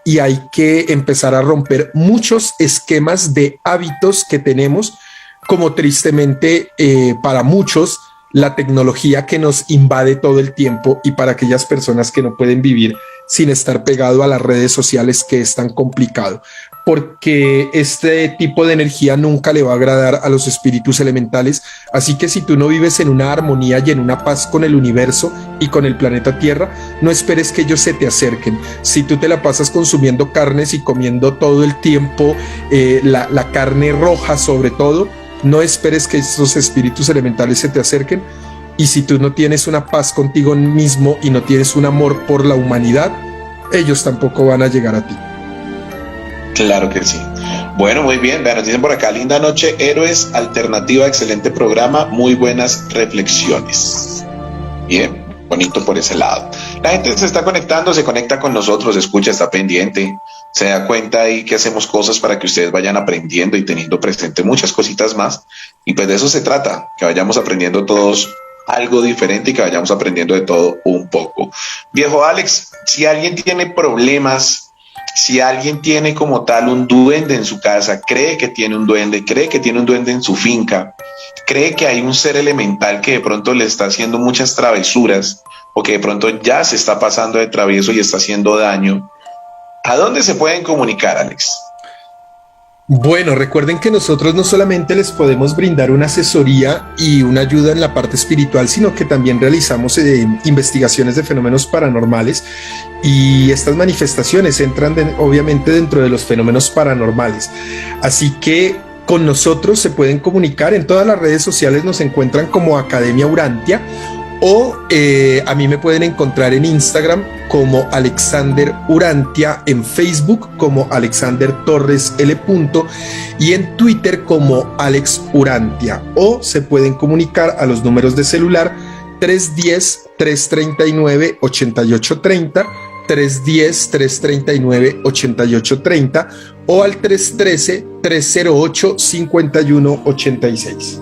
y hay que empezar a romper muchos esquemas de hábitos que tenemos, como tristemente para muchos la tecnología que nos invade todo el tiempo, y para aquellas personas que no pueden vivir sin estar pegado a las redes sociales, que es tan complicado, porque este tipo de energía nunca le va a agradar a los espíritus elementales. Así que si tú no vives en una armonía y en una paz con el universo y con el planeta Tierra, no esperes que ellos se te acerquen. Si tú te la pasas consumiendo carnes y comiendo todo el tiempo la carne roja sobre todo, no esperes que esos espíritus elementales se te acerquen. Y si tú no tienes una paz contigo mismo y no tienes un amor por la humanidad, ellos tampoco van a llegar a ti. Claro que sí. Bueno, muy bien. Vean, nos dicen por acá: linda noche, héroes, alternativa, excelente programa, muy buenas reflexiones. Bien, bonito por ese lado. La gente se está conectando, se conecta con nosotros, escucha, está pendiente, se da cuenta y que hacemos cosas para que ustedes vayan aprendiendo y teniendo presente muchas cositas más. Y pues de eso se trata, que vayamos aprendiendo todos algo diferente y que vayamos aprendiendo de todo un poco. Viejo Alex, si alguien tiene problemas, si alguien tiene como tal un duende en su casa, cree que tiene un duende en su finca, cree que hay un ser elemental que de pronto le está haciendo muchas travesuras, o que de pronto ya se está pasando de travieso y está haciendo daño, ¿a dónde se pueden comunicar, Alex? Bueno, recuerden que nosotros no solamente les podemos brindar una asesoría y una ayuda en la parte espiritual, sino que también realizamos investigaciones de fenómenos paranormales, y estas manifestaciones entran obviamente dentro de los fenómenos paranormales. Así que con nosotros se pueden comunicar en todas las redes sociales, nos encuentran como Academia Urantia, o a mí me pueden encontrar en Instagram como Alexander Urantia, en Facebook como Alexander Torres L. y en Twitter como Alex Urantia, o se pueden comunicar a los números de celular 310-339-8830, 310-339-8830 o al 313-308-5186.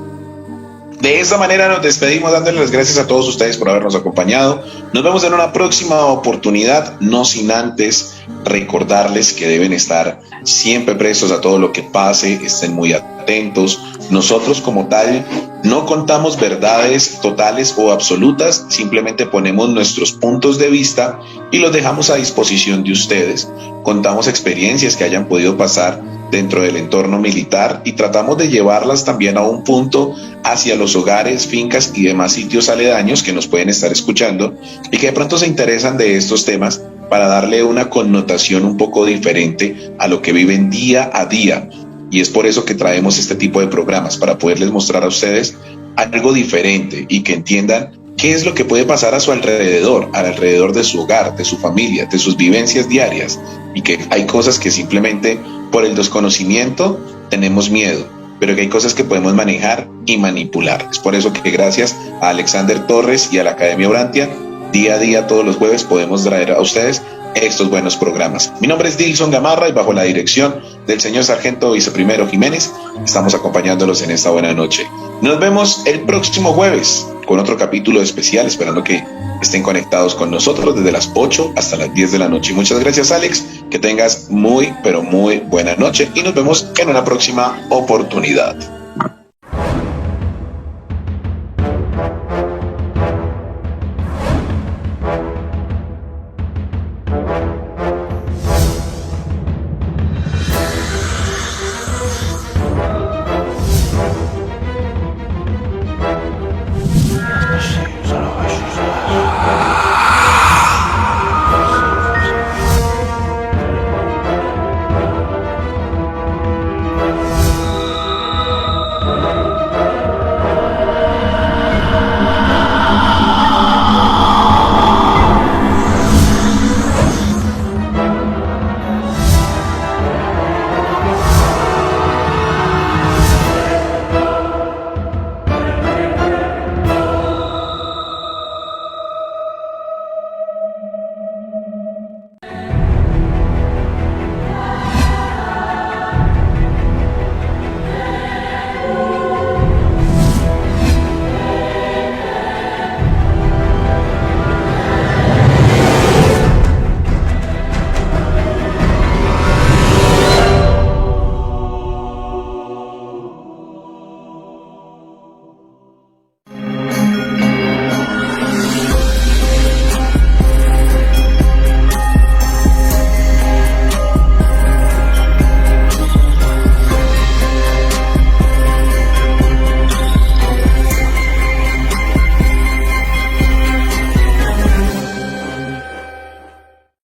De esta manera nos despedimos dándoles las gracias a todos ustedes por habernos acompañado. Nos vemos en una próxima oportunidad, no sin antes recordarles que deben estar siempre prestos a todo lo que pase, estén muy atentos. Nosotros como tal no contamos verdades totales o absolutas, simplemente ponemos nuestros puntos de vista y los dejamos a disposición de ustedes. Contamos experiencias que hayan podido pasar dentro del entorno militar y tratamos de llevarlas también a un punto hacia los hogares, fincas y demás sitios aledaños que nos pueden estar escuchando y que de pronto se interesan de estos temas, para darle una connotación un poco diferente a lo que viven día a día. Y es por eso que traemos este tipo de programas, para poderles mostrar a ustedes algo diferente y que entiendan qué es lo que puede pasar a su alrededor, al alrededor de su hogar, de su familia, de sus vivencias diarias, y que hay cosas que simplemente por el desconocimiento tenemos miedo, pero que hay cosas que podemos manejar y manipular. Es por eso que gracias a Alexander Torres y a la Academia Urantia, día a día, todos los jueves, podemos traer a ustedes estos buenos programas. Mi nombre es Dilson Gamarra y bajo la dirección del señor Sargento Viceprimero Jiménez, estamos acompañándolos en esta buena noche. Nos vemos el próximo jueves con otro capítulo especial, esperando que estén conectados con nosotros desde las 8 hasta las 10 de la noche. Muchas gracias, Alex, que tengas muy, pero muy buena noche y nos vemos en una próxima oportunidad.